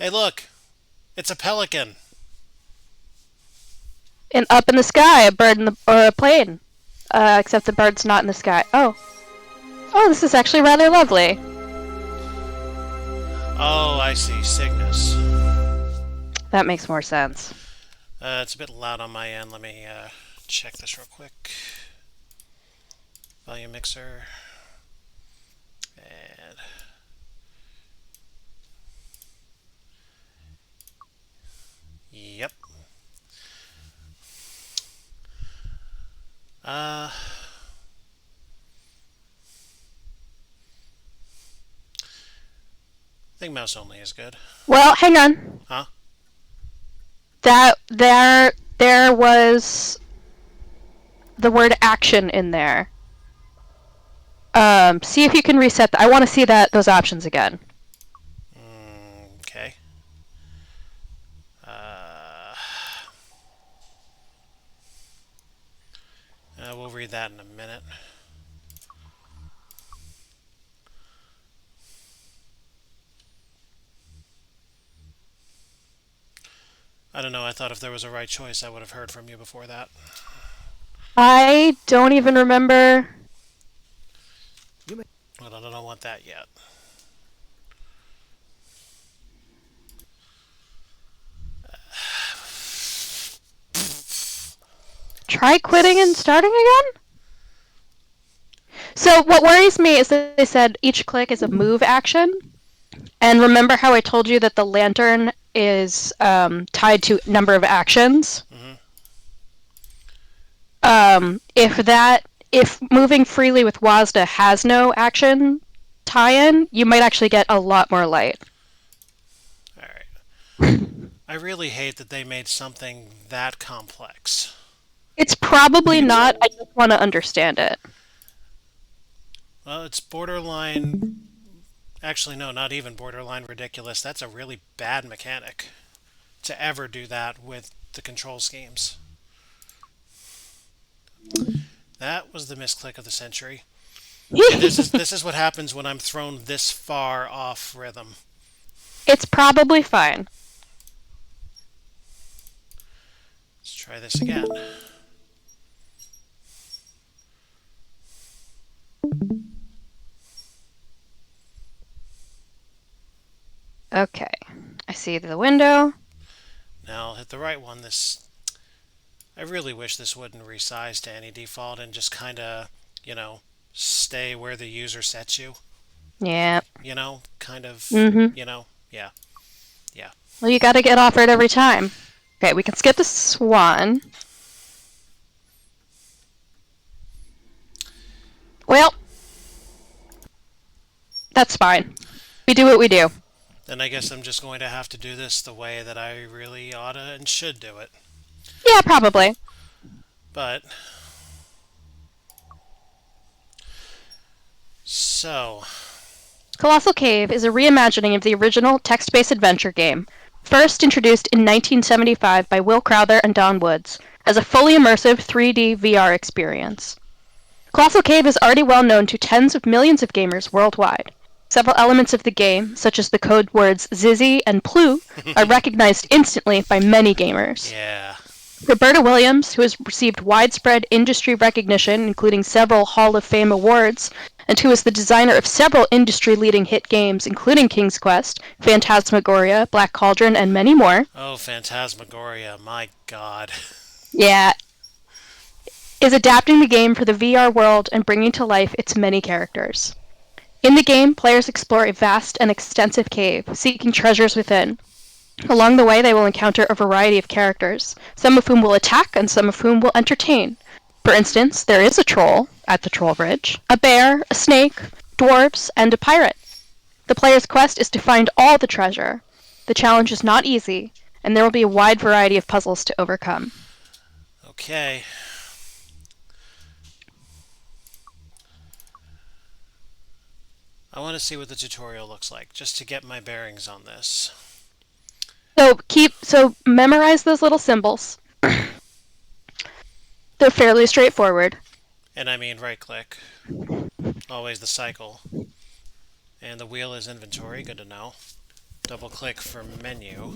Hey, look! It's a pelican! And up in the sky, a bird in the or a plane. Except the bird's not in the sky. Oh, this is actually rather lovely. Oh, I see. Cygnus. That makes more sense. It's a bit loud on my end. Let me check this real quick. Volume mixer. And. Yep. Uh. I think mouse only is good. Well, hang on. Huh? There was the word action in there. See if you can reset that. I want to see those options again. Okay. Uh, we'll read that in a minute. I don't know. I thought if there was a right choice, I would have heard from you before that. I don't even remember. But I don't want that yet. Try quitting and starting again? So what worries me is that they said each click is a move action. And remember how I told you that the lantern is tied to number of actions? Mm-hmm. If moving freely with WASDA has no action tie-in, you might actually get a lot more light. All right. I really hate that they made something that complex. It's probably not. I just want to understand it. Well, it's borderline. Actually, no, not even borderline ridiculous. That's a really bad mechanic to ever do that with the control schemes. That was the misclick of the century. And this is what happens when I'm thrown this far off rhythm. It's probably fine. Let's try this again. Okay. I see the window. Now I'll hit the right one. I really wish this wouldn't resize to any default and just kind of, you know, stay where the user sets you. Yeah. Kind of, Mm-hmm. yeah, yeah. Well, you got to get offered every time. Okay, we can skip the swan. Well, that's fine. We do what we do. Then I guess I'm just going to have to do this the way that I really oughta and should do it. Yeah, probably. But, so, Colossal Cave is a reimagining of the original text-based adventure game, first introduced in 1975 by Will Crowther and Don Woods as a fully immersive 3D VR experience. Colossal Cave is already well known to tens of millions of gamers worldwide. Several elements of the game, such as the code words Zizzy and Plu, are recognized instantly by many gamers. yeah. Roberta Williams, who has received widespread industry recognition, including several Hall of Fame awards, and who is the designer of several industry-leading hit games, including King's Quest, Phantasmagoria, Black Cauldron, and many more. Oh, Phantasmagoria, my god. Yeah, is adapting the game for the VR world and bringing to life its many characters. In the game, players explore a vast and extensive cave, seeking treasures within. Along the way, they will encounter a variety of characters, some of whom will attack and some of whom will entertain. For instance, there is a troll at the troll bridge, a bear, a snake, dwarves, and a pirate. The player's quest is to find all the treasure. The challenge is not easy, and there will be a wide variety of puzzles to overcome. Okay. I want to see what the tutorial looks like, just to get my bearings on this. So memorize those little symbols. They're fairly straightforward. And I mean right click. Always the cycle. And the wheel is inventory, good to know. Double click for menu.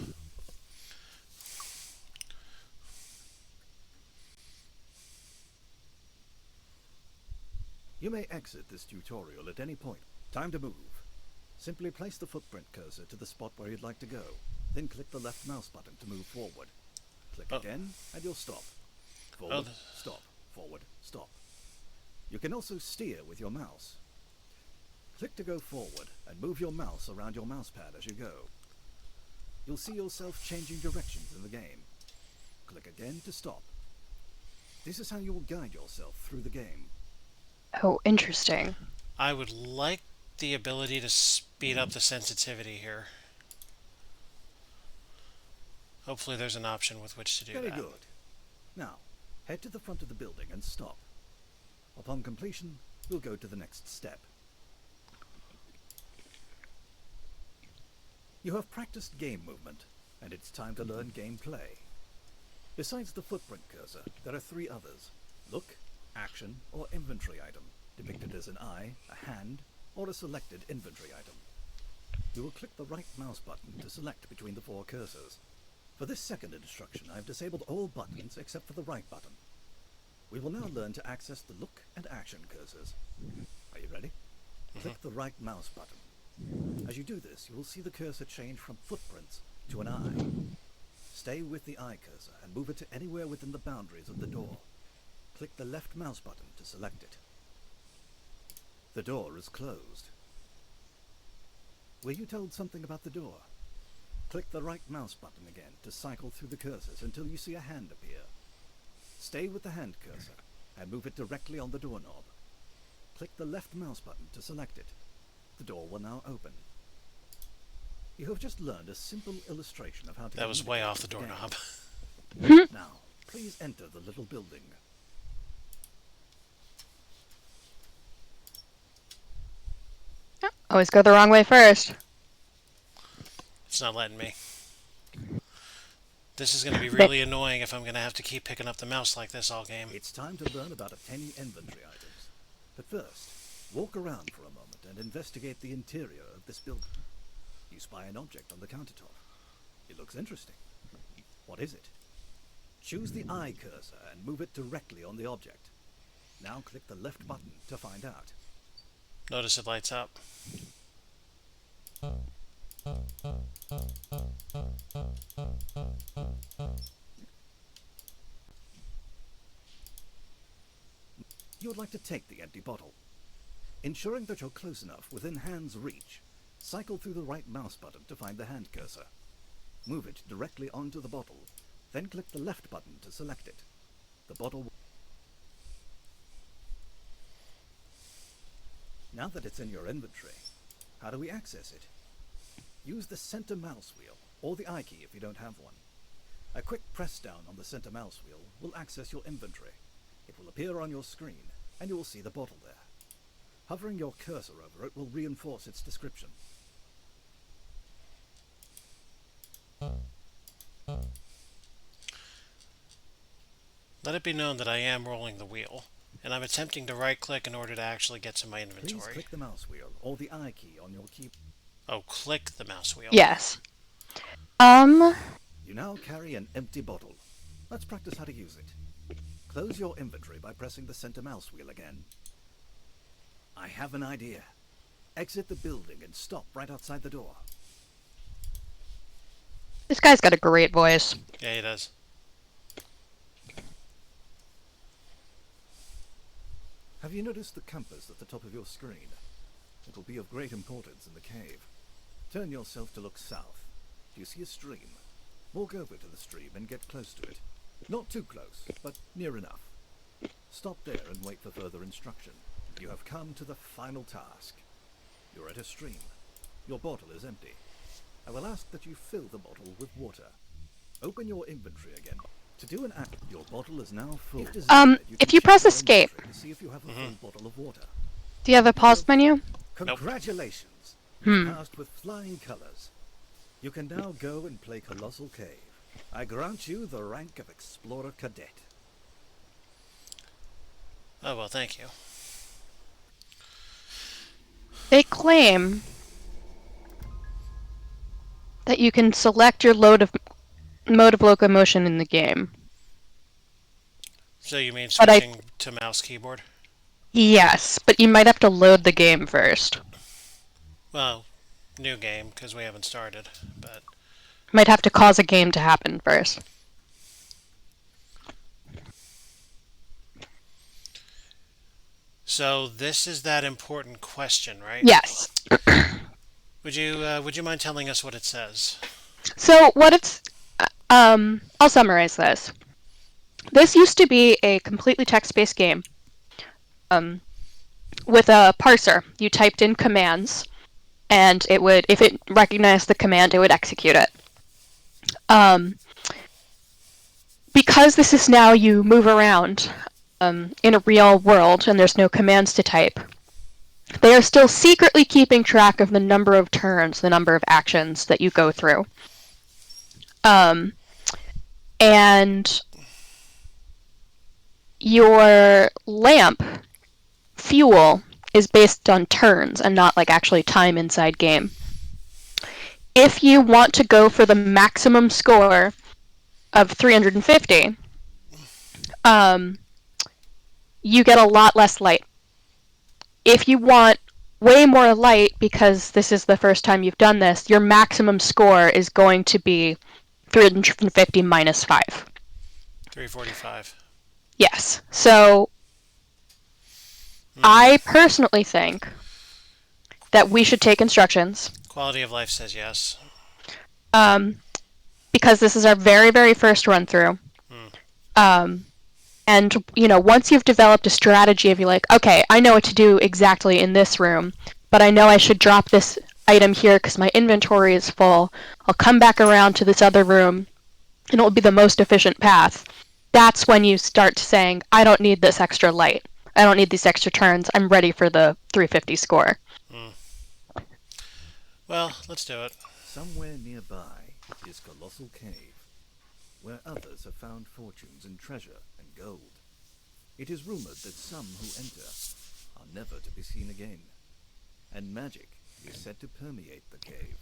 You may exit this tutorial at any point. Time to move. Simply place the footprint cursor to the spot where you'd like to go. Then click the left mouse button to move forward. Click Oh, again, and you'll stop. oh, Forward, stop, forward, stop. You can also steer with your mouse. Click to go forward, and move your mouse around your mousepad as you go. You'll see yourself changing directions in the game. Click again to stop. This is how you will guide yourself through the game. Oh, interesting. I would like the ability to speed up the sensitivity here. Hopefully there's an option with which to do Very that. good. Now, head to the front of the building and stop. Upon completion, we'll go to the next step. You have practiced game movement, and it's time to learn gameplay. Besides the footprint cursor, there are 3 others: look, action, or inventory item, depicted as an eye, a hand, or a selected inventory item. You will click the right mouse button to select between the 4 cursors. For this second instruction, I've disabled all buttons except for the right button. We will now learn to access the look and action cursors. Are you ready? Click the right mouse button. As you do this, you will see the cursor change from footprints to an eye. Stay with the eye cursor and move it to anywhere within the boundaries of the door. Click the left mouse button to select it. The door is closed. Were you told something about the door? Click the right mouse button again to cycle through the cursors until you see a hand appear. Stay with the hand cursor and move it directly on the doorknob. Click the left mouse button to select it. The door will now open. You have just learned a simple illustration of how to That was way communicate off the with doorknob. game. Now, please enter the little building. Always go the wrong way first. It's not letting me. This is going to be really annoying if I'm going to have to keep picking up the mouse like this all game. It's time to learn about obtaining inventory items. But first, walk around for a moment and investigate the interior of this building. You spy an object on the countertop. It looks interesting. What is it? Choose the eye cursor and move it directly on the object. Now click the left button to find out. Notice it lights up. You would like to take the empty bottle. Ensuring that you're close enough within hand's reach, cycle through the right mouse button to find the hand cursor. Move it directly onto the bottle, then click the left button to select it. The bottle. Now that it's in your inventory, how do we access it? Use the center mouse wheel, or the I key if you don't have one. A quick press down on the center mouse wheel will access your inventory. It will appear on your screen, and you will see the bottle there. Hovering your cursor over it will reinforce its description. Let it be known that I am rolling the wheel, and I'm attempting to right-click in order to actually get to my Please inventory. click the mouse wheel, or the I key on your keyboard. Oh, click the mouse wheel. Yes. You now carry an empty bottle. Let's practice how to use it. Close your inventory by pressing the center mouse wheel again. I have an idea. Exit the building and stop right outside the door. This guy's got a great voice. Yeah, he does. Have you noticed the compass at the top of your screen? It will be of great importance in the cave. Turn yourself to look south. Do you see a stream? Walk over to the stream and get close to it. Not too close, but near enough. Stop there and wait for further instruction. You have come to the final task. You're at a stream. Your bottle is empty. I will ask that you fill the bottle with water. Open your inventory again. To do an act, your bottle is now full. If desired, if can you check press your escape. inventory to see if you have a full bottle of water. Do you have a pause menu? Congratulations! You've passed with flying colors. You can now go and play Colossal Cave. I grant you the rank of Explorer Cadet. Oh, well, thank you. They claim that you can select your mode of locomotion in the game. So you mean But switching to mouse keyboard? yes, but you might have to load the game first. Well, new game because we haven't started, but Might have to cause a game to happen first. so this is that important question, right? Yes. Would you mind telling us what it says? So what it's I'll summarize this. This used to be a completely text-based game. With a parser, you typed in commands, and it would, if it recognized the command, it would execute it. Because this is now you move around in a real world and there's no commands to type, they are still secretly keeping track of the number of turns, the number of actions that you go through. And your lamp fuel is based on turns and not like actually time inside game. If you want to go for the maximum score of 350, you get a lot less light. If you want way more light, because this is the first time you've done this, your maximum score is going to be 350 minus 5. 345. Yes. So I personally think that we should take instructions. Quality of life says yes. Because this is our very, very first run through. And, once you've developed a strategy of you're like, okay, I know what to do exactly in this room, but I know I should drop this item here because my inventory is full. I'll come back around to this other room, and it will be the most efficient path. That's when you start saying, I don't need this extra light. I don't need these extra turns. I'm ready for the 350 score. Well, let's do it. Somewhere nearby is Colossal Cave, where others have found fortunes in treasure and gold. It is rumored that some who enter are never to be seen again, and magic is said to permeate the cave.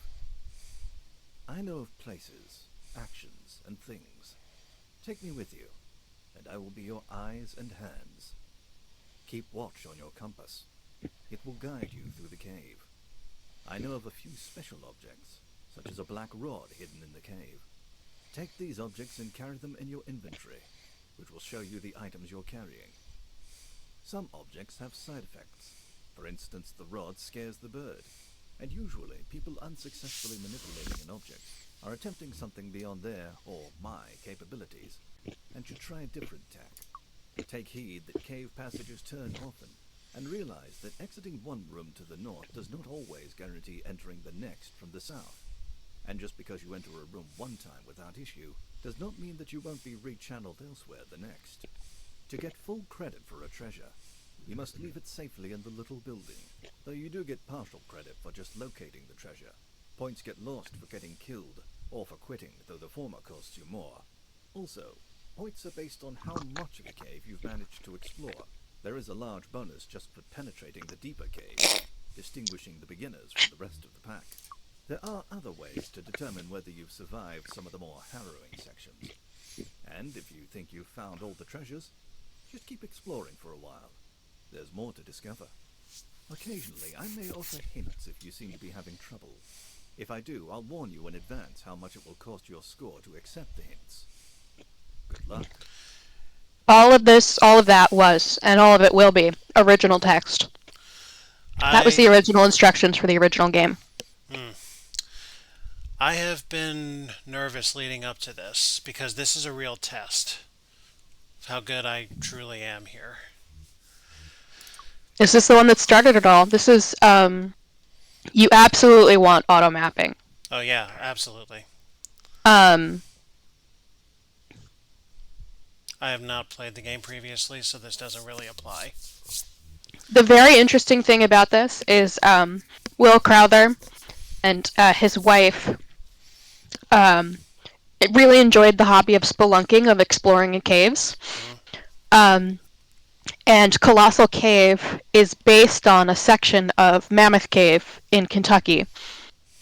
I know of places, actions, and things. Take me with you, and I will be your eyes and hands. Keep watch on your compass. It will guide you through the cave. I know of a few special objects, such as a black rod hidden in the cave. Take these objects and carry them in your inventory, which will show you the items you're carrying. Some objects have side effects. For instance, the rod scares the bird, and usually people unsuccessfully manipulating an object are attempting something beyond their, or my, capabilities, and should try a different tack. Take heed that cave passages turn often, and realize that exiting one room to the north does not always guarantee entering the next from the south. And just because you enter a room one time without issue, does not mean that you won't be rechanneled elsewhere the next. To get full credit for a treasure, you must leave it safely in the little building, though you do get partial credit for just locating the treasure. Points get lost for getting killed, or for quitting, though the former costs you more. Also, points are based on how much of the cave you've managed to explore. There is a large bonus just for penetrating the deeper cave, distinguishing the beginners from the rest of the pack. There are other ways to determine whether you've survived some of the more harrowing sections. And if you think you've found all the treasures, just keep exploring for a while. There's more to discover. Occasionally, I may offer hints if you seem to be having trouble. If I do, I'll warn you in advance how much it will cost your score to accept the hints. Good luck. All of that was, and all of it will be, original text. That was the original instructions for the original game. I have been nervous leading up to this because this is a real test of how good I truly am here. Is this the one that started it all? This is, you absolutely want auto mapping. Oh yeah, absolutely. Um, I have not played the game previously, so this doesn't really apply. The very interesting thing about this is Will Crowther and his wife really enjoyed the hobby of spelunking, of exploring in caves. And Colossal Cave is based on a section of Mammoth Cave in Kentucky.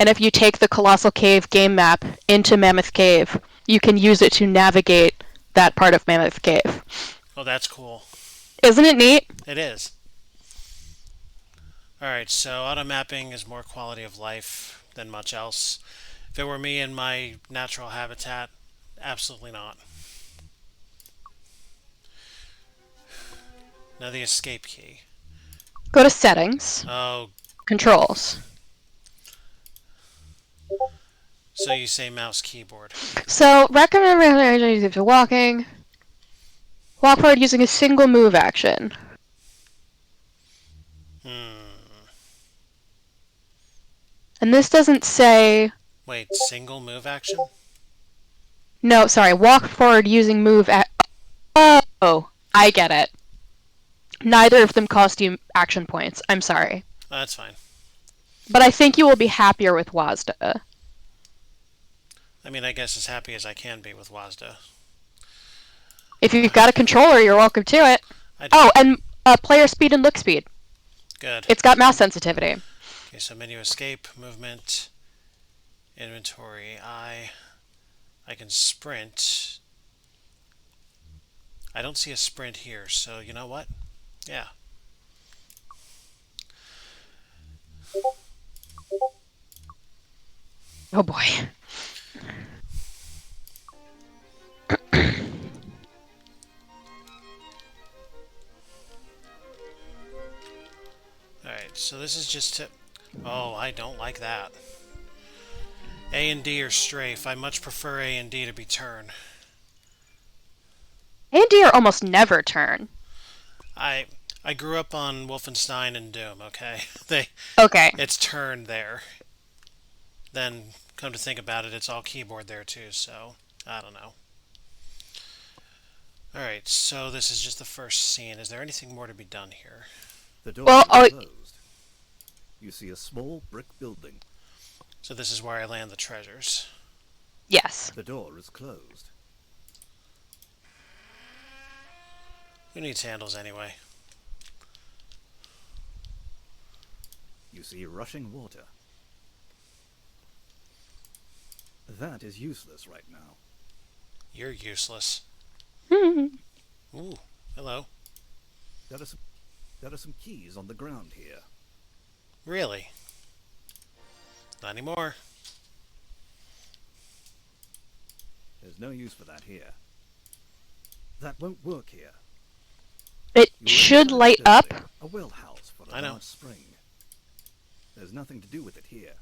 And if you take the Colossal Cave game map into Mammoth Cave, you can use it to navigate that part of Mammoth Cave. Oh, that's cool. Isn't it neat? It is. Alright, so auto mapping is more quality of life than much else. If it were me in my natural habitat, absolutely not. Now the escape key. Go to Settings, Oh, Controls. so you say mouse keyboard. So, recommend if you're walking. Walk forward using a single move action. Hmm. And this doesn't say. Wait, single move action? No, sorry. Walk forward using move. Oh, I get it. Neither of them cost you action points. I'm sorry. Oh, that's fine. But I think you will be happier with WASDA. I mean, I guess as happy as I can be with WASDA. If you've got a controller, you're welcome to it. I do. Oh, and player speed and look speed. Good. It's got mouse sensitivity. Okay, so menu escape, movement, inventory, I can sprint. I don't see a sprint here, so you know what? Yeah. Oh boy. Alright, so this is just to... Oh, I don't like that. A and D are strafe. I much prefer A and D to be turn. A and D are almost never turn. I I grew up on Wolfenstein and Doom, okay? They Okay. It's turn there. Then come to think about it, it's all keyboard there too, so I don't know. Alright, so this is just the first scene. Is there anything more to be done here? The door Well, is closed. You see a small brick building. So this is where I land the treasures. yes. The door is closed. Who needs handles anyway? You see rushing water. That is useless right now. You're useless. Hmm. Ooh, hello. There are some keys on the ground here. Really? Not anymore. There's no use for that here. That won't work here. It You are should inside a light up. building, a well house for a I know. large spring. There's nothing to do with it here.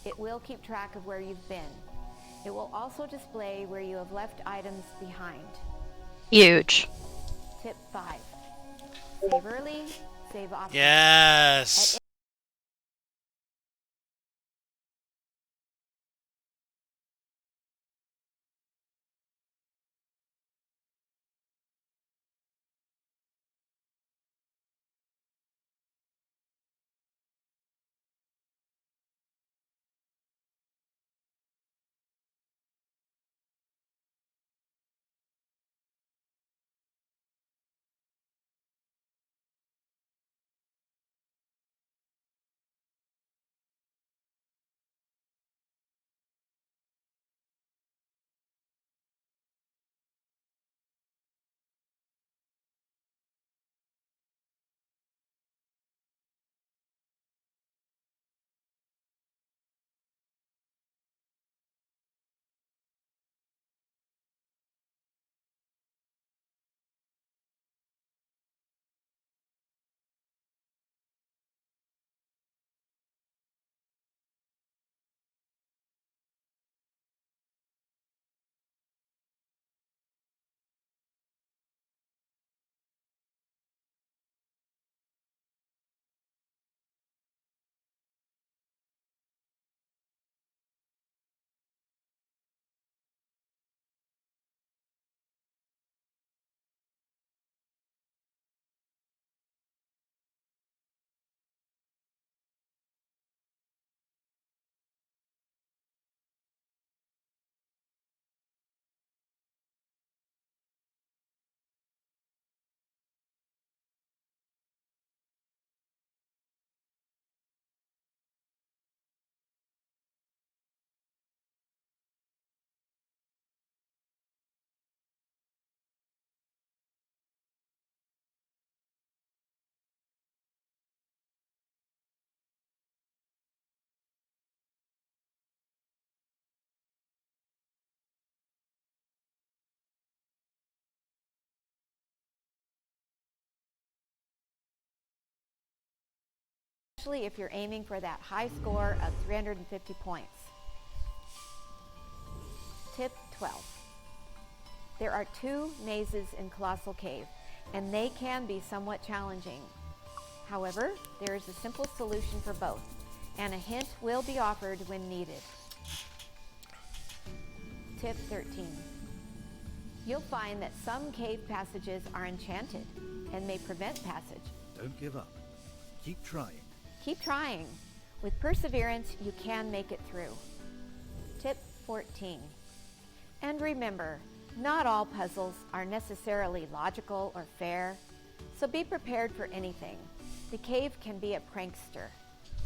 It will keep track of where you've been. It will also display where you have left items behind. Huge. Tip 5. Save early, save often. Yes! especially if you're aiming for that high score of 350 points. Tip 12. There are 2 mazes in Colossal Cave, and they can be somewhat challenging. However, there is a simple solution for both, and a hint will be offered when needed. Tip 13. You'll find that some cave passages are enchanted and may prevent passage. Don't give up. Keep trying. Keep trying. With perseverance, you can make it through. Tip 14. And remember, not all puzzles are necessarily logical or fair, so be prepared for anything. The cave can be a prankster.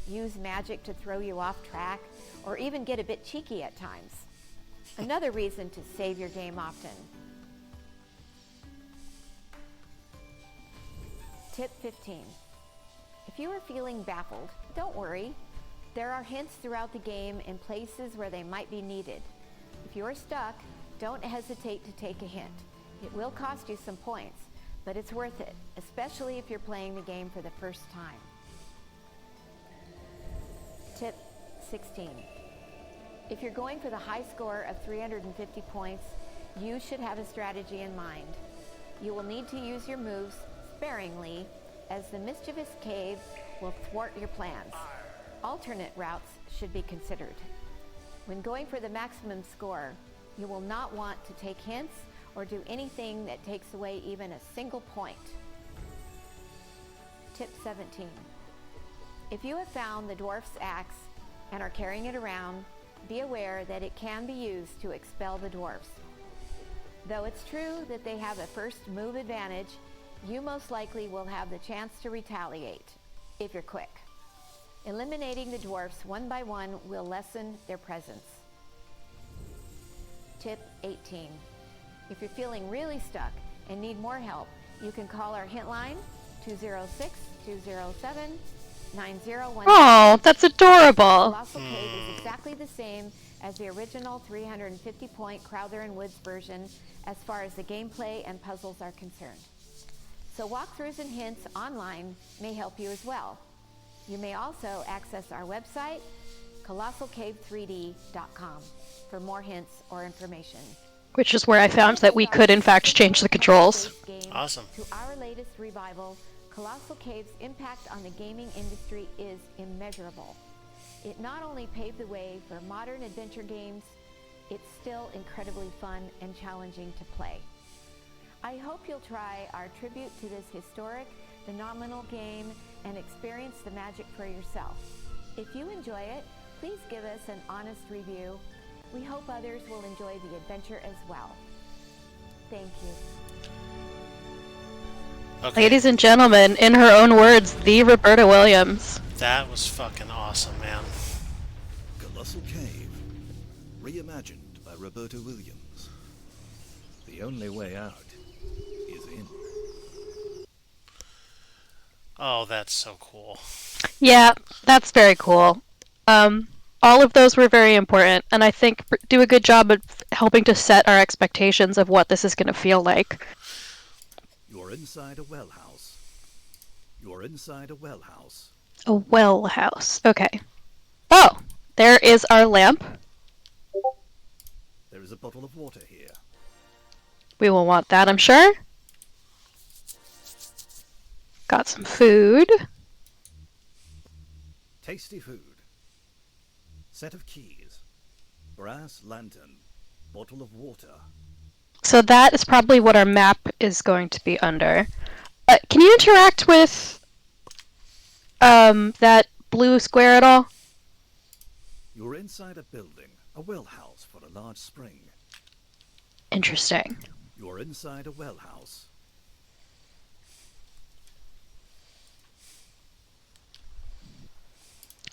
Use magic to throw you off track, or even get a bit cheeky at times. Another reason to save your game often. Tip 15. If you are feeling baffled, don't worry. There are hints throughout the game in places where they might be needed. If you're stuck, don't hesitate to take a hint. It will cost you some points, but it's worth it, especially if you're playing the game for the first time. Tip 16. If you're going for the high score of 350 points, you should have a strategy in mind. You will need to use your moves sparingly, as the mischievous cave will thwart your plans. Alternate routes should be considered. When going for the maximum score, you will not want to take hints or do anything that takes away even a single point. Tip 17. If you have found the dwarf's axe and are carrying it around, be aware that it can be used to expel the dwarfs. Though it's true that they have a first move advantage, you most likely will have the chance to retaliate, if you're quick. Eliminating the dwarfs one by one will lessen their presence. Tip 18. If you're feeling really stuck and need more help, you can call our hint line 206-207-9017. Oh, that's adorable. Colossal Cave is exactly the same as the original 350-point Crowther and Woods version as far as the gameplay and puzzles are concerned. So walkthroughs and hints online may help you as well. You may also access our website, colossalcave3d.com, for more hints or information. Which is where I found that we could in fact change the controls. Awesome. To our latest revival, Colossal Cave's impact on the gaming industry is immeasurable. It not only paved the way for modern adventure games, it's still incredibly fun and challenging to play. I hope you'll try our tribute to this historic, phenomenal game and experience the magic for yourself. If you enjoy it, please give us an honest review. We hope others will enjoy the adventure as well. Thank you. Okay. Ladies and gentlemen, in her own words, the Roberta Williams. That was fucking awesome, man. Colossal Cave. Reimagined by Roberta Williams. The only way out is in. Oh, that's so cool. Yeah, that's very cool. All of those were very important, and I think do a good job of helping to set our expectations of what this is going to feel like. You're inside a well house. You're inside a well house. A well house. Okay. Oh, there is our lamp. There is a bottle of water here. We will want that, I'm sure. Got some food. Tasty food. Set of keys. Brass lantern. Bottle of water. So that is probably what our map is going to be under. Can you interact with that blue square at all? You're inside a building, a well house for a large spring. Interesting. You're inside a well house.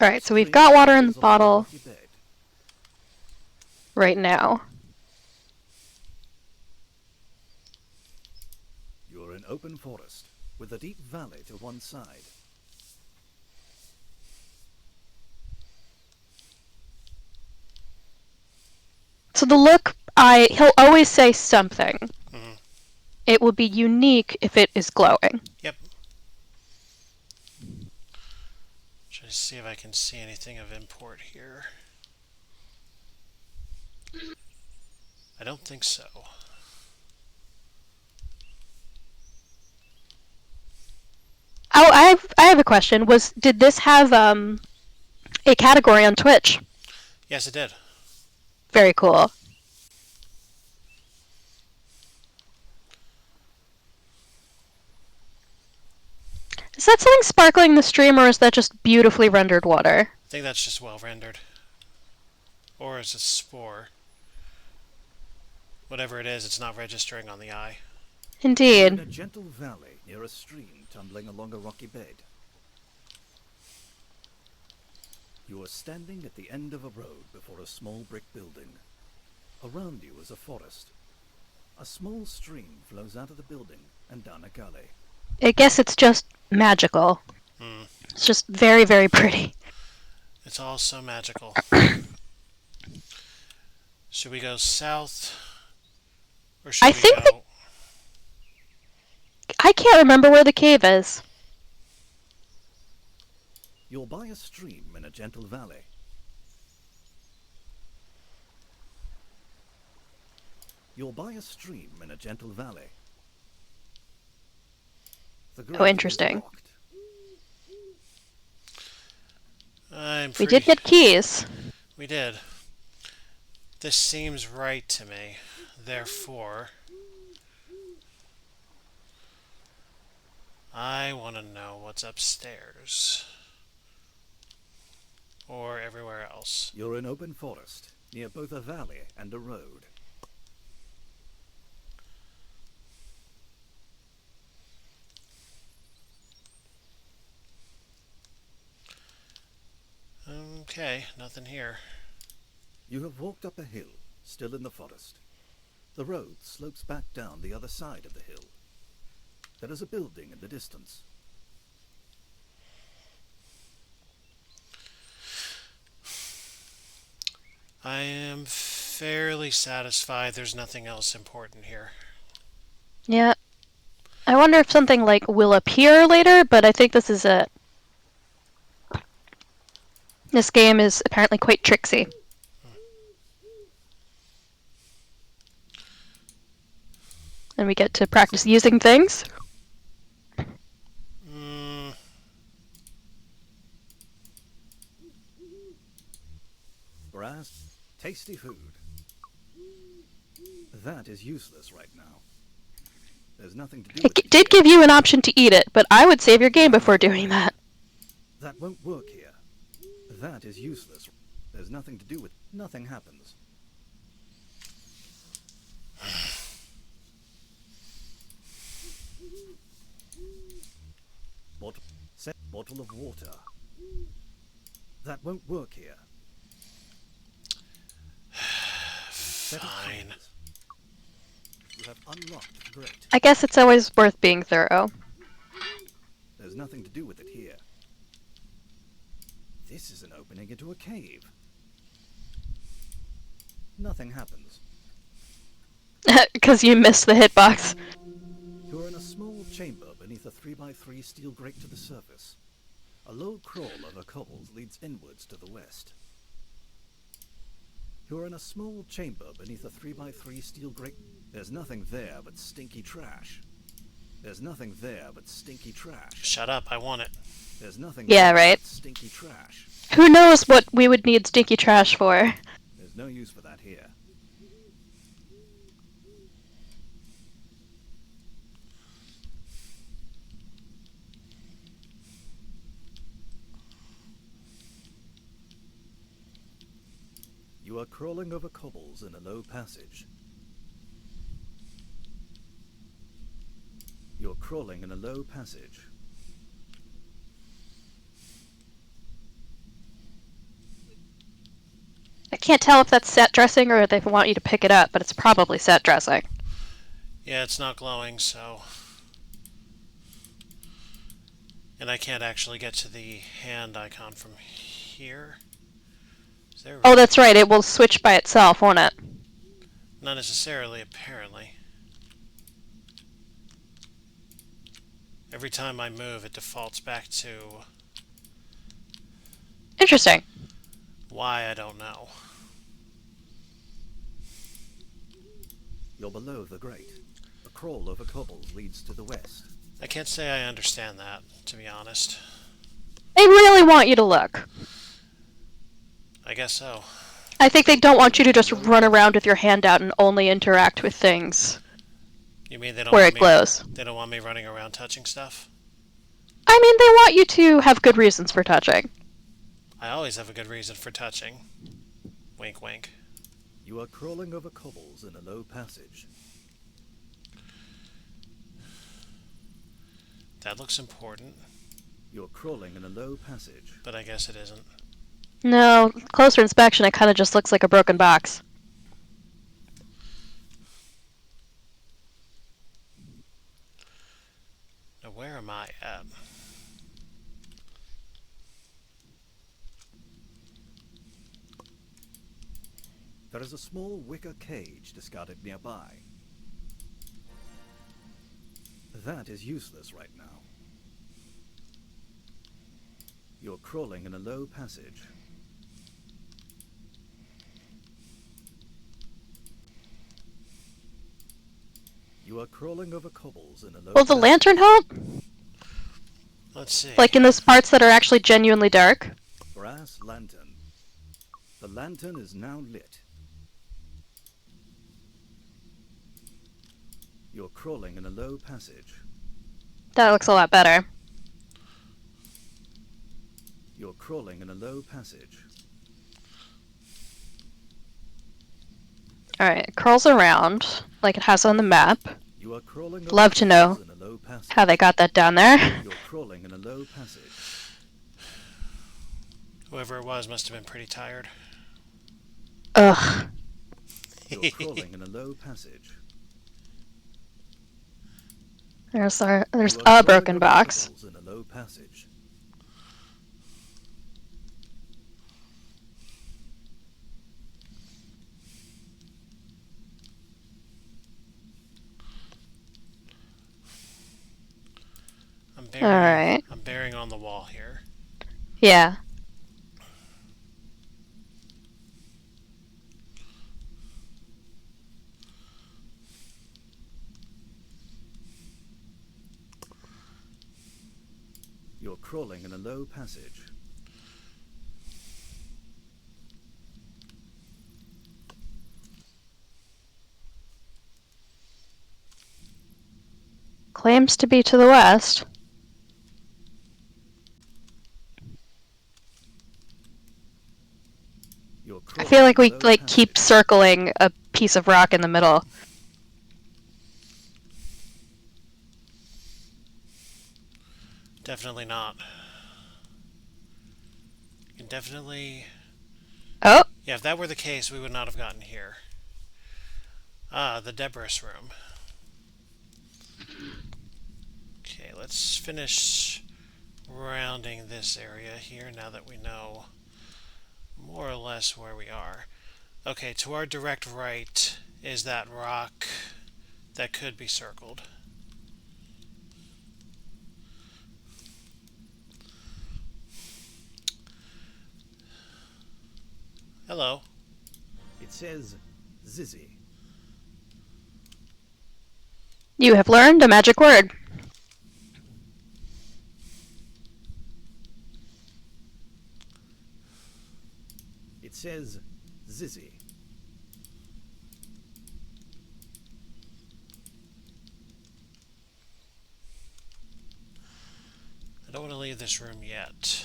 Alright, so we've got water in the bottle right now. You're in open forest, with a deep valley to one side. So the look, he'll always say something. Mhm. It will be unique if it is glowing. Yep. Try to see if I can see anything of import here. I don't think so. Oh, I have a question. Did this have a category on Twitch? Yes, it did. Very cool. Is that something sparkling in the stream, or is that just beautifully rendered water? I think that's just well rendered. Or is it spore? Whatever it is, it's not registering on the eye. You're in a Indeed. gentle valley near a stream tumbling along a rocky bed. You are standing at the end of a road before a small brick building. Around you is a forest. A small stream flows out of the building and down a gully. I guess it's just magical. It's just very, very pretty. It's all so magical. Should we go south? Or should I we think go... I can't remember where the cave is. You're by a stream in a gentle valley. You're by a stream in a gentle valley. The grave is Interesting. locked. We did get keys. We did. This seems right to me. Therefore, I want to know what's upstairs. Or everywhere else. You're in open forest, near both a valley and a road. Okay, nothing here. You have walked up a hill, still in the forest. The road slopes back down the other side of the hill. There is a building in the distance. I am fairly satisfied there's nothing else important here. Yeah. I wonder if something like will appear later, but I think this is it. This game is apparently quite tricksy. And we get to practice using things. Brass, tasty food. That is useless right now. There's nothing to do with It did give you an option to eat it, but I would save your game before doing that. That won't work here. That is useless. There's nothing to do with... Nothing happens. Bottle of water. That won't work here. Fine. You have unlocked the grate. I guess it's always worth being thorough. There's nothing to do with it here. This is an opening into a cave. Nothing happens. Because you missed the hitbox. You're in a small chamber beneath a 3x3 steel grate to the surface. A low crawl over cobbles leads inwards to the west. You're in a small chamber beneath a 3x3 steel grate. There's nothing there but stinky trash. There's nothing there but stinky trash. Shut up, I want it. There's nothing Yeah, there right. but stinky trash. Who knows what we would need stinky trash for? There's no use for that here. You are crawling over cobbles in a low passage. You're crawling in a low passage. I can't tell if that's set dressing or if they want you to pick it up, but it's probably set dressing. Yeah, it's not glowing, so... And I can't actually get to the hand icon from here. Is there... Oh, that's right. It will switch by itself, won't it? Not necessarily, apparently. Every time I move, it defaults back to... Interesting. Why, I don't know. You're below the grate. A crawl over cobbles leads to the west. I can't say I understand that, to be honest. They really want you to look. I guess so. I think they don't want you to just run around with your hand out and only interact with things You mean they don't where want it glows. They don't want me running around touching stuff? I mean, they want you to have good reasons for touching. I always have a good reason for touching. Wink, wink. You are crawling over cobbles in a low passage. That looks important, You're crawling in a low passage. but I guess it isn't. No, closer inspection, it kind of just looks like a broken box. Now, where am I at? There is a small wicker cage discarded nearby. That is useless right now. You're crawling in a low passage. You are crawling over cobbles in a low Will the passage. lantern help? Let's see. Like in those parts that are actually genuinely dark? Brass lantern. The lantern is now lit. You're crawling in a low passage. That looks a lot better. You're crawling in a low passage. Alright, it curls around like it has on the map. You are crawling over Love to know cobbles in a low passage. how they got that down there. You're crawling in a low passage. Whoever it was must have been pretty tired. Ugh. You're crawling in a low passage. There's You a are crawling broken over box. cobbles in a low passage. Alright. I'm bearing on the wall here. Yeah. You're crawling in a low passage. Claims to be to the west. You're I crawling feel like in a we low keep passage. circling a piece of rock in the middle. Definitely not. You can definitely... Oh, Yeah, if that were the case, we would not have gotten here. Ah, the debris room. Okay, let's finish rounding this area here now that we know more or less where we are. Okay, to our direct right is that rock that could be circled. Hello. It says Zizzy. you have learned a magic word. It says Zizzy. I don't want to leave this room yet.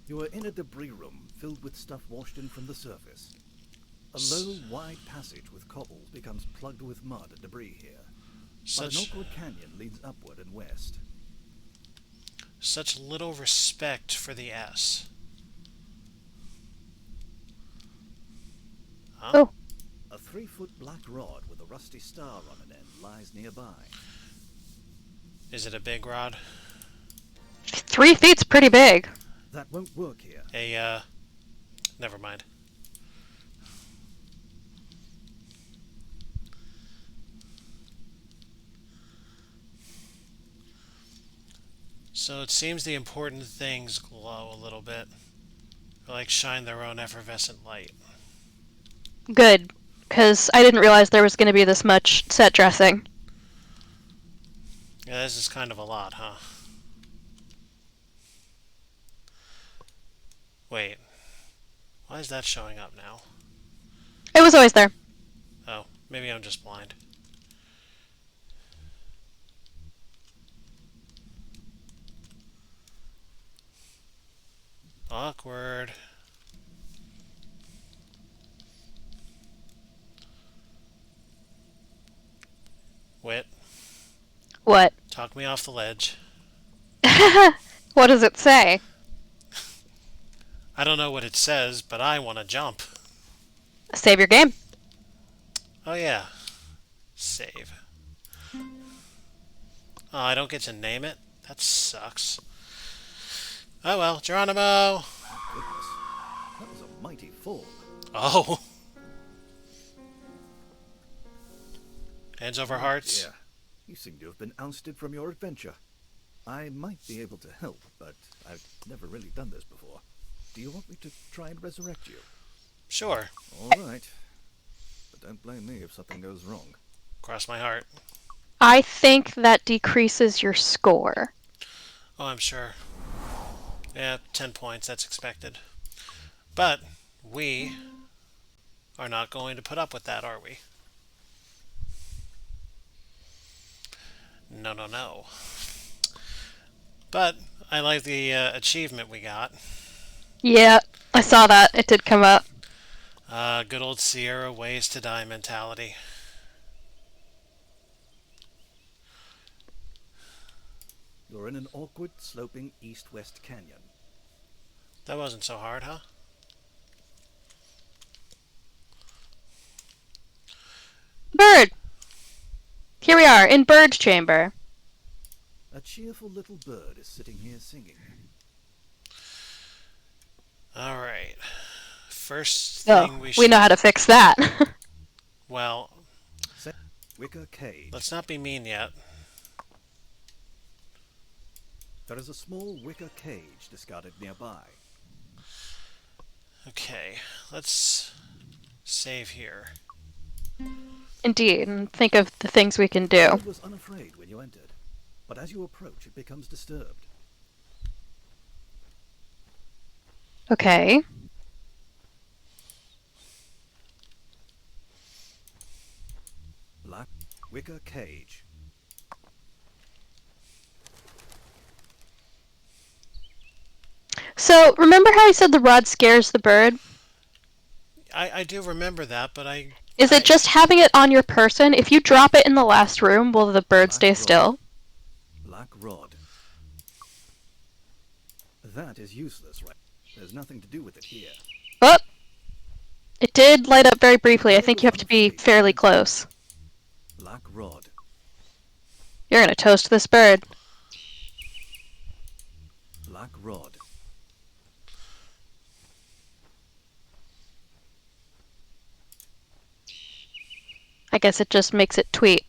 You are in a debris room filled with stuff washed in from the surface. A low, wide passage with cobbles becomes plugged with mud and debris here. But an awkward canyon leads upward and west. Such little respect for the S. Huh? Oh. A 3-foot black rod with a rusty star on an end lies nearby. Is it a big rod? 3 feet's pretty big. That won't work here. Never mind. So it seems the important things glow a little bit. Or like shine their own effervescent light. Good, because I didn't realize there was going to be this much set dressing. Yeah, this is kind of a lot, huh? Wait. Why is that showing up now? It was always there. Oh, maybe I'm just blind. Awkward. Wit, What? talk me off the ledge. What does it say? I don't know what it says, but I want to jump. Save your game. Oh yeah. Save. Oh, I don't get to name it? That sucks. Oh well, Geronimo! Goodness, that was a mighty fall. Oh! Hands over hearts? Yeah, you seem to have been ousted from your adventure. I might be able to help, but I've never really done this before. Do you want me to try and resurrect you? Sure. All right. But don't blame me if something goes wrong. Cross my heart. I think that decreases your score. Oh, I'm sure. Yeah, 10 points, that's expected. But we are not going to put up with that, are we? No, no, no. But I like the achievement we got. Yeah, I saw that. It did come up. Good old Sierra ways to die mentality. You're in an awkward, sloping east-west canyon. That wasn't so hard, huh? Bird! Here we are, in Bird Chamber. A cheerful little bird is sitting here singing. Alright. First Oh, thing we know how to fix that. Well, Wicker cage. let's not be mean yet. There is a small wicker cage discarded nearby. Okay, let's save here. Indeed, and think of the things we can The do. bird was unafraid when you entered, but as you approach, it becomes disturbed. Okay. Black wicker cage. So, remember how I said the rod scares the bird? I do remember that, but Is it just having it on your person? If you drop it in the last room, will the bird Black stay rod. still? Black rod. That is useless, right? There's nothing to do with it here. Oh! It did light up very briefly. I think you have to be fairly close. Black rod. You're gonna toast this bird. Black rod. I guess it just makes it tweet.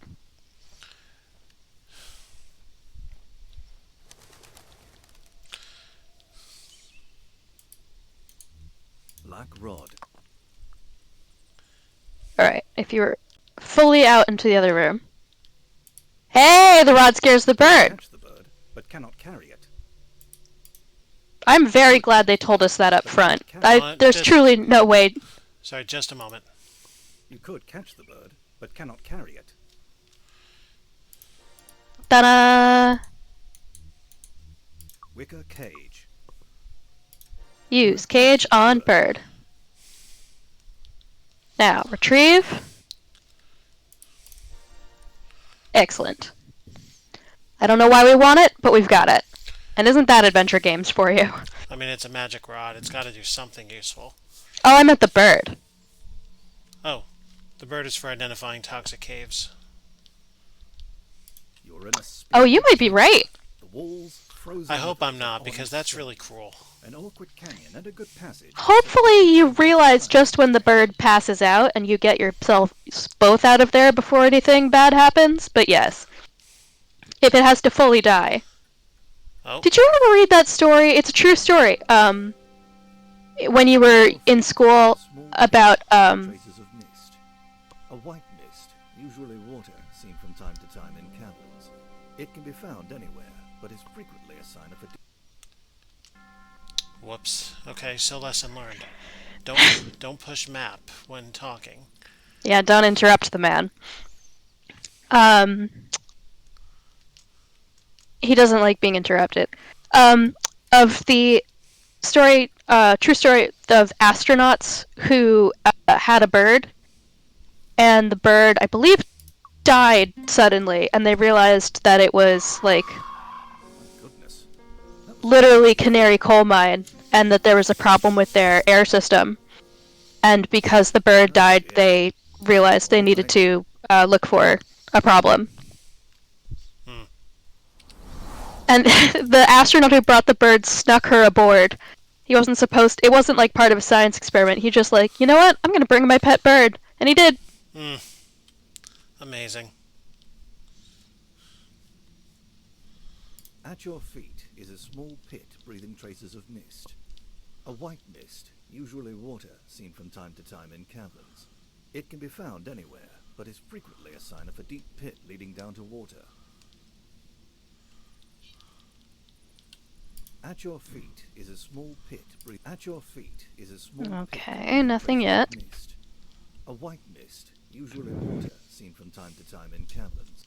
Black rod. Alright, if you're fully out into the other room. Hey, the rod scares the bird! Catch the bird, but cannot carry it. I'm very glad they told us that up front. Well, There's just- truly no way. Sorry, just a moment. You could catch the bird, but cannot carry it. Ta-da! Wicker cage. Use cage on bird. Now, retrieve. Excellent. I don't know why we want it, but we've got it. And isn't that adventure games for you? I mean, it's a magic rod. It's got to do something useful. Oh, I meant the bird. Oh, the bird is for identifying toxic caves. You're in a Oh, you might be right. The walls frozen. I hope with I'm not, on because its that's side. really cruel. An awkward canyon and a good passage. Hopefully you realize just when the bird passes out and you get yourself both out of there before anything bad happens, but yes. If it has to fully die. Oh, Did you ever read that story? It's a true story. When you were in school about Traces of mist. A white mist, usually water, seen from time to time in caverns. It can be found anywhere, but is frequently a sign of a whoops. Okay, so lesson learned. Don't push map when talking. yeah, don't interrupt the man. He doesn't like being interrupted. Of the story, true story of astronauts who had a bird, and the bird, I believe, died suddenly, and they realized that it was like goodness. literally canary coal mine, and that there was a problem with their air system. And because the bird died, they realized they needed to look for a problem. Hmm. And the astronaut who brought the bird snuck her aboard. He wasn't supposed. It wasn't like part of a science experiment. He just like, you know what? I'm gonna bring my pet bird, and he did. Hmm. Amazing. At your feet is a small pit breathing traces of mist. A white mist, usually water, seen from time to time in caverns. It can be found anywhere, but is frequently a sign of a deep pit leading down to water. At your feet is a small pit. At your feet is a small pit. Okay, nothing yet. Mist. A white mist, usually water, seen from time to time in caverns.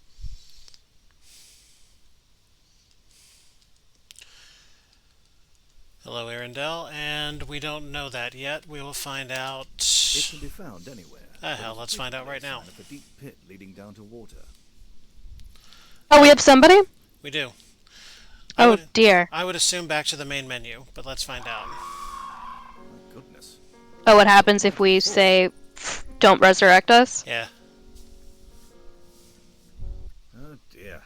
Hello, Arendelle, and we don't know that yet. We will find out. It can be found anywhere. Hell, let's find out right now. Sign of a deep pit leading down to water. Oh, we have somebody? We do. Oh dear. I would assume back to the main menu, but let's find out. My goodness. Oh, what happens if we say, don't resurrect us? Yeah. Oh dear.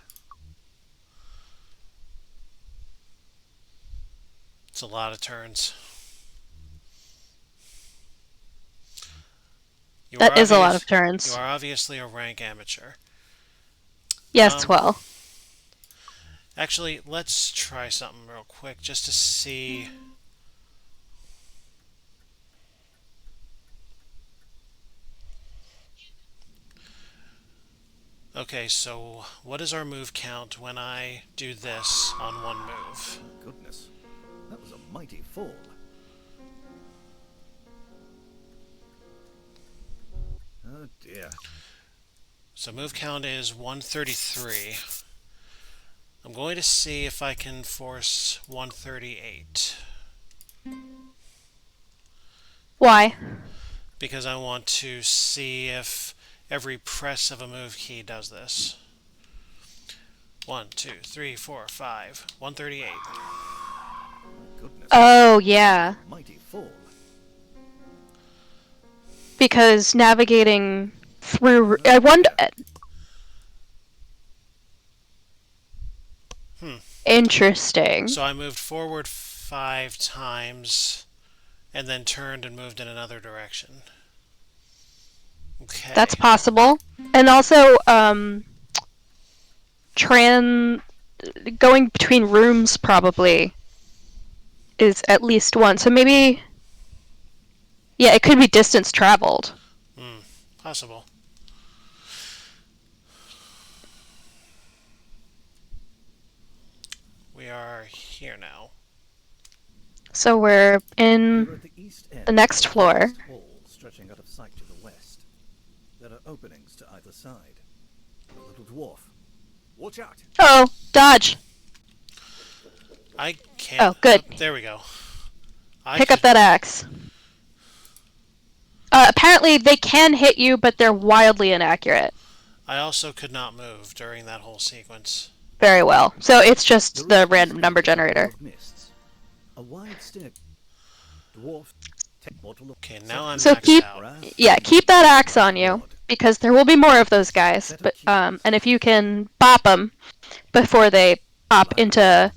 It's a lot of turns. That is a lot of turns. You are obviously a rank amateur. Yes, well. Actually, let's try something real quick just to see. Okay, so what is our move count when I do this on one move? Goodness. That was a mighty fall. Oh dear. So move count is 133. I'm going to see if I can force 138. Why? Because I want to see if every press of a move key does this. 1, 2, 3, 4, 5. 138. Goodness. Oh, yeah. Mighty fall. Because navigating through... I wonder... Interesting. So I moved forward 5 times and then turned and moved in another direction. Okay. That's possible. And also, going between rooms probably is at least one. So maybe... Yeah, it could be distance traveled. Possible. We are here now. So we're We're in at the east end the next of a floor. vast hall stretching out of sight to the west. There are openings to either side. A little dwarf. Watch out! Oh, dodge. I can't. Oh, good. There we go. Pick up that axe. Apparently they can hit you, but they're wildly inaccurate. I also could not move during that whole sequence. Very well. So it's just There the is random number a couple generator. of mists. A wide stair. Dwarf. Bottle of Okay, now I'm So maxed keep- out. Yeah, keep that axe on you, because there will be more of those guys. But and if you can bop them before they pop into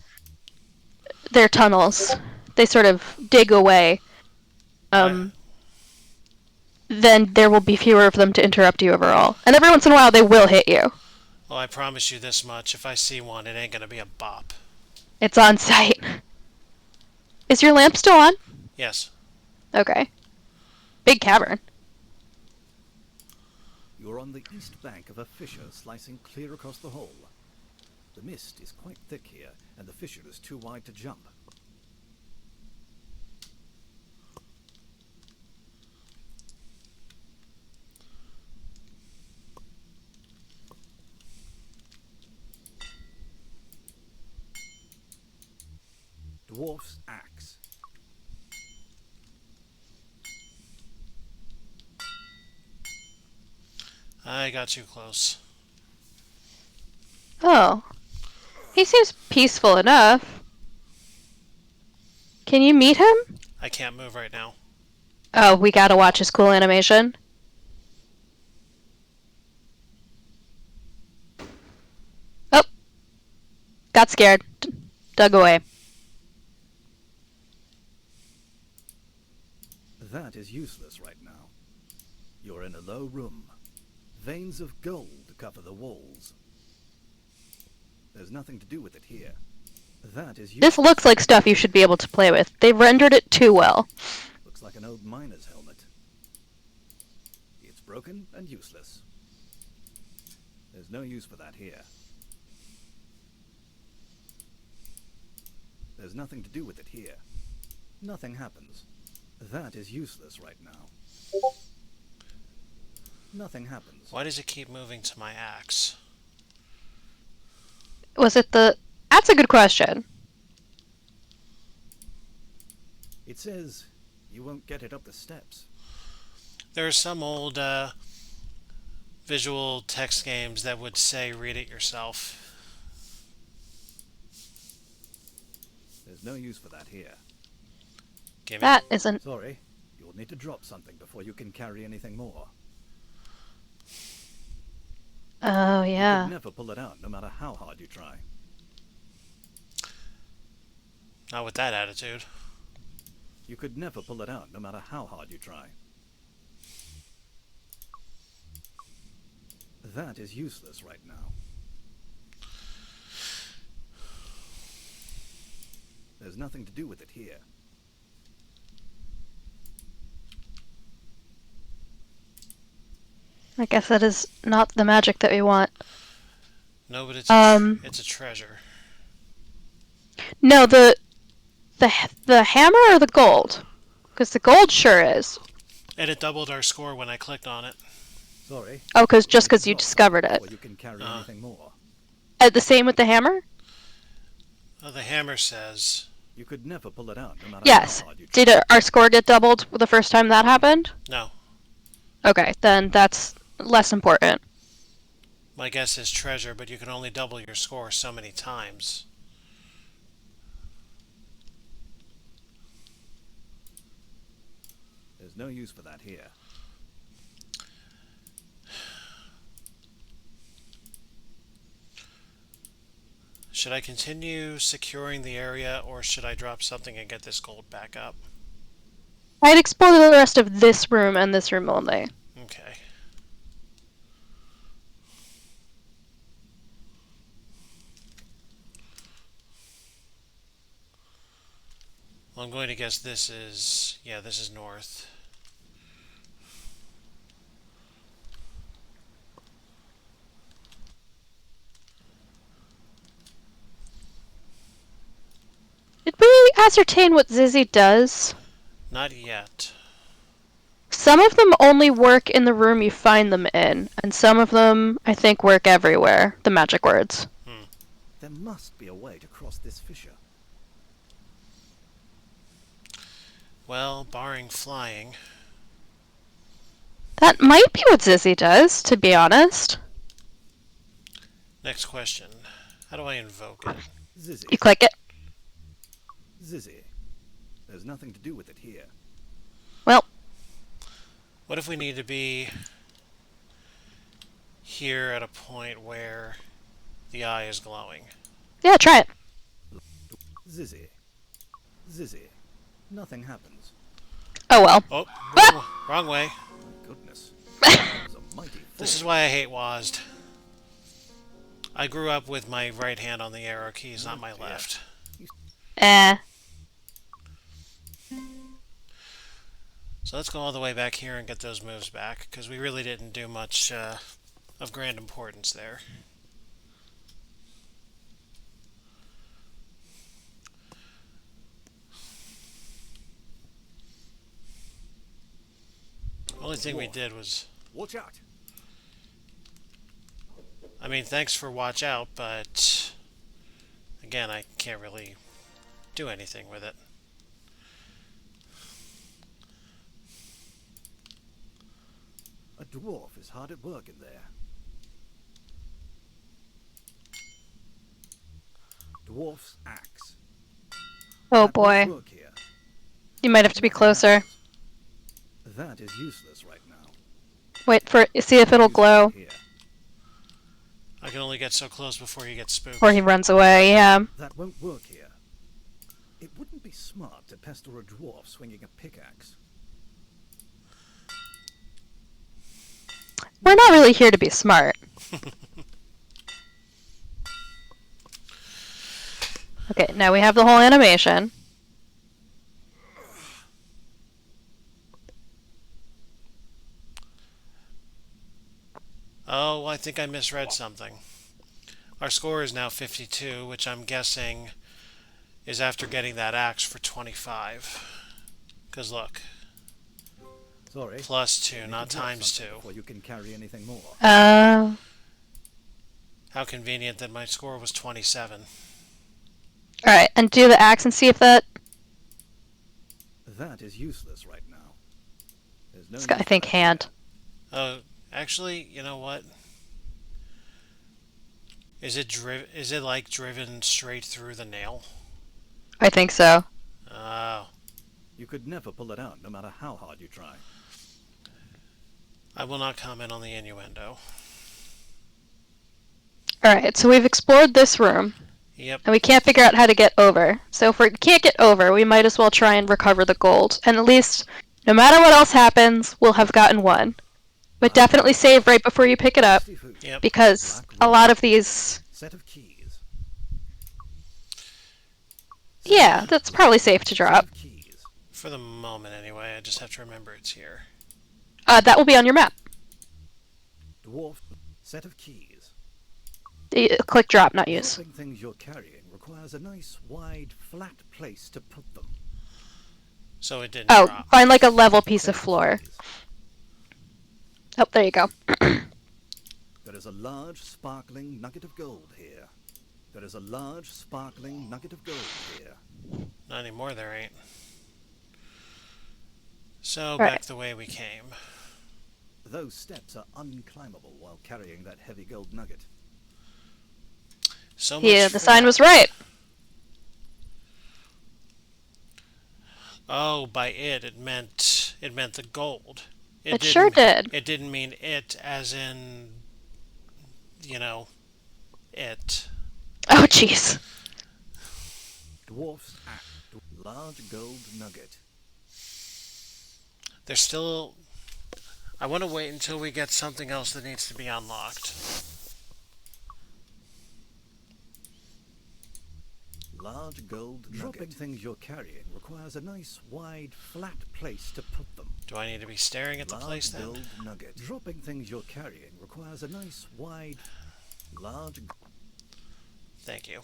their tunnels, they sort of dig away. Then there will be fewer of them to interrupt you overall. And every once in a while, they will hit you. Well, I promise you this much. If I see one, it ain't gonna be a bop. It's on site. Is your lamp still on? Yes. Okay. Big cavern. You're on the east bank of a fissure slicing clear across the hole. The mist is quite thick here, and the fissure is too wide to jump. Dwarf's axe. I got too close. Oh. He seems peaceful enough. Can you meet him? I can't move right now. Oh, we gotta watch his cool animation. Oh. Got scared. Dug away. That is useless right now. You're in a low room. Veins of gold cover the walls. There's nothing to do with it here. That is useless. This looks like stuff you should be able to play with. They've rendered it too well. Looks like an old miner's helmet. It's broken and useless. There's no use for that here. There's nothing to do with it here. Nothing happens. That is useless right now. Nothing happens. Why does it keep moving to my axe? Was it the... That's a good question. It says you won't get it up the steps. There are some old visual text games that would say read it yourself. There's no use for that here. Gimme. That isn't... Sorry, you'll need to drop something before you can carry anything more. Oh, You yeah. could never pull it out, no matter how hard you try. Not with that attitude. You could never pull it out, no matter how hard you try. That is useless right now. There's nothing to do with it here. I guess that is not the magic that we want. No, but it's it's a treasure. No, the hammer or the gold? Because the gold sure is. And it doubled our score when I clicked on it. Sorry. Oh, just You'll need because to you drop discovered something it. before you can carry anything more. The same with the hammer? The hammer says You could never pull it out, no matter Yes. how hard you try. Did our score get doubled the first time that happened? no. Okay, then that's less important. My guess is treasure, but you can only double your score so many times. There's no use for that here. Should I continue securing the area, or should I drop something and get this gold back up? I'd explore the rest of this room and this room only. Okay. Well, I'm going to guess this is... Yeah, this is north. Did we ascertain what Zizzy does? Not yet. Some of them only work in the room you find them in, and some of them, I think, work everywhere. The magic words. There must be a way to cross this fissure. Well, barring flying. That might be what Zizzy does, to be honest. Next question. How do I invoke it? Zizzy. You click it. Zizzy. There's nothing to do with it here. Well, What if we need to be here at a point where the eye is glowing? yeah, try it. Zizzy. Zizzy. Nothing happens. Oh well. Oh, wrong way. My goodness. That was a mighty fall. This is why I hate WASD. I grew up with my right hand on the arrow keys, not my left. Eh. So let's go all the way back here and get those moves back, because we really didn't do much of grand importance there. The only thing we did was... Watch out! I mean, thanks for watch out, but... Again, I can't really do anything with it. A dwarf is hard at work in there. Dwarf's axe. Oh That won't boy. work here. You might have to be closer. That is useless right now. Wait for see if it'll Use it glow. here. I can only get so close before he gets spooked. Or he runs away, yeah. That won't work here. It wouldn't be smart to pester a dwarf swinging a pickaxe. We're not really here to be smart. Okay, now we have the whole animation. Oh, I think I misread something. Our score is now 52, which I'm guessing is after getting that axe for 25. Because look, Sorry. plus 2, You need not to drop times 2. something before you can carry anything more. Uh, How convenient that my score was 27. Alright, and do the axe and see if that... That is useless right now. There's no It's got, I need for think, that hand. Oh, actually, you know what? Is it like driven straight through the nail? I think so. Oh. You could never pull it out, no matter how hard you try. I will not comment on the innuendo. Alright, so we've explored this room, Yep. and we can't figure out how to get over. So if we can't get over, we might as well try and recover the gold. And at least, no matter what else happens, we'll have gotten one. But definitely save right before you pick it up, Tasty food. Yep. because Black a rock. lot of these... Set of keys. Yeah, that's probably safe to Set drop. of keys. For the moment, anyway. I just have to remember it's here. That will be on your map. Dwarf. Set of keys. Click drop, not use. Dropping things you're carrying requires a nice, wide, flat place to put them. So it didn't Oh, drop. find like a level piece of Set floor. keys. Oh, there you go. There is a large, sparkling nugget of gold here. There is a large, sparkling nugget of gold here. Not anymore, there ain't. So, Right. back the way we came. Those steps are unclimbable while carrying that heavy gold nugget. So much Yeah, for the sign that. was right. Oh, by it meant the gold. It sure did. It didn't mean it as in, you know, it. Oh, jeez. Dwarf's act. Large gold nugget. There's still... I want to wait until we get something else that needs to be unlocked. Large gold nugget. Dropping things you're carrying requires a nice, wide, flat place to put them. Do I need to be staring at the Large place then? gold nugget. Dropping things you're carrying requires a nice, wide, large... Thank you.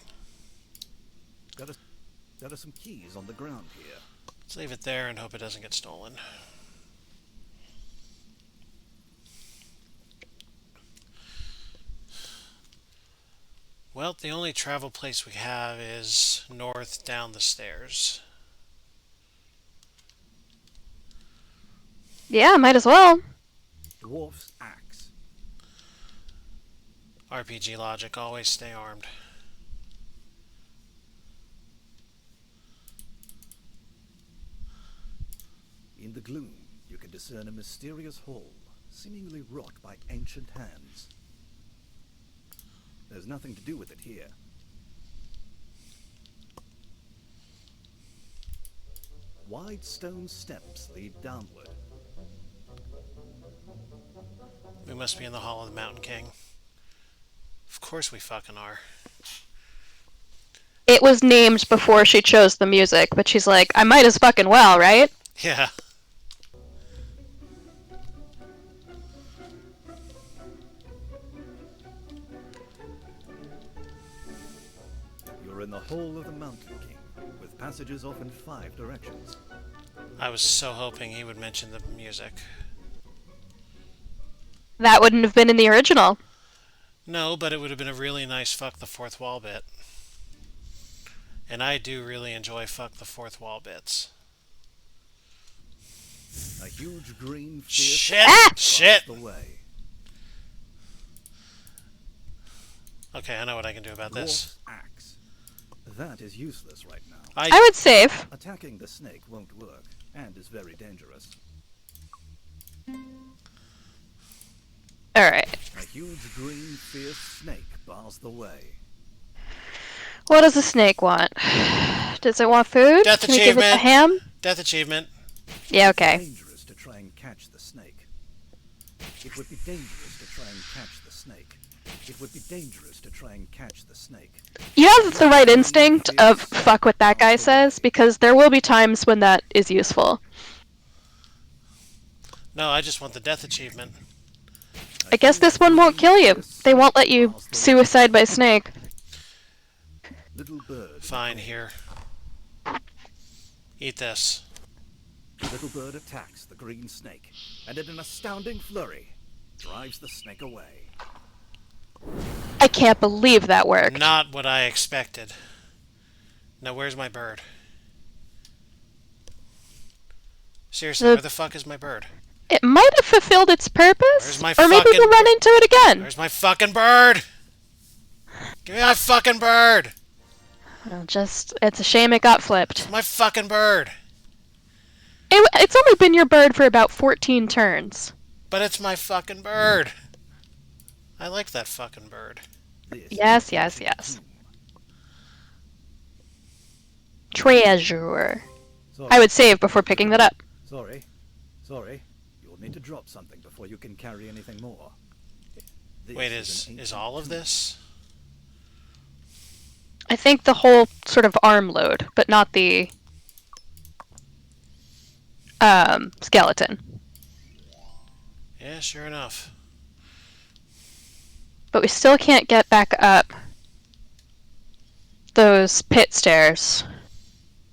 There are some keys on the ground here. Let's leave it there and hope it doesn't get stolen. Well, the only travel place we have is north down the stairs. Yeah, might as well. Dwarf's axe. RPG logic, always stay armed. In the gloom, you can discern a mysterious hall, seemingly wrought by ancient hands. There's nothing to do with it here. Wide stone steps lead downward. We must be in the Hall of the Mountain King. Of course we fucking are. it was named before she chose the music, but she's like, I might as fucking well, right? Yeah. You're in the Hall of the Mountain King, with passages off in 5 directions. I was so hoping he would mention the music. That wouldn't have been in the original. No, but it would have been a really nice fuck the fourth wall bit. And I do really enjoy fuck the fourth wall bits. A huge green fierce Shit! Ah! Shit! the way. Okay, I know what I can do about this. Dwarf's axe. That is useless right now. I would save. Attacking the snake won't work, and is very dangerous. Alright. A huge green fierce snake bars the way. What does the snake want? Does it want food? Death Can we give it the achievement. ham? Death achievement. Yeah, It's okay. dangerous to try and catch the snake. It would be dangerous to try and catch the snake. It would be dangerous to try and catch the snake. You have the right instinct of fuck what that guy says, because there will be times when that is useful. No, I just want the death achievement. I guess this one won't kill you. They won't let you suicide by snake. Little bird. Fine, here. Eat this. Little bird attacks the green snake, and in an astounding flurry, drives the snake away. I can't believe that worked. Not what I expected. Now, where's my bird? Seriously, The- where the fuck is my bird? It might have fulfilled its purpose, Where's my or maybe fucking we'll run into it again. Where's my fucking bird? Give me my fucking bird! Well, it's a shame it got flipped. My fucking bird! It's only been your bird for about 14 turns. But it's my fucking bird! I like that fucking bird. This Yes, is yes, the yes. tomb. Treasure. Sorry, I would save before picking that up. Sorry. You'll need to drop something before you can carry anything more. This Wait, an is ancient all of tomb. this? I think the whole sort of arm load, but not the skeleton. Yeah, sure enough. But we still can't get back up those pit stairs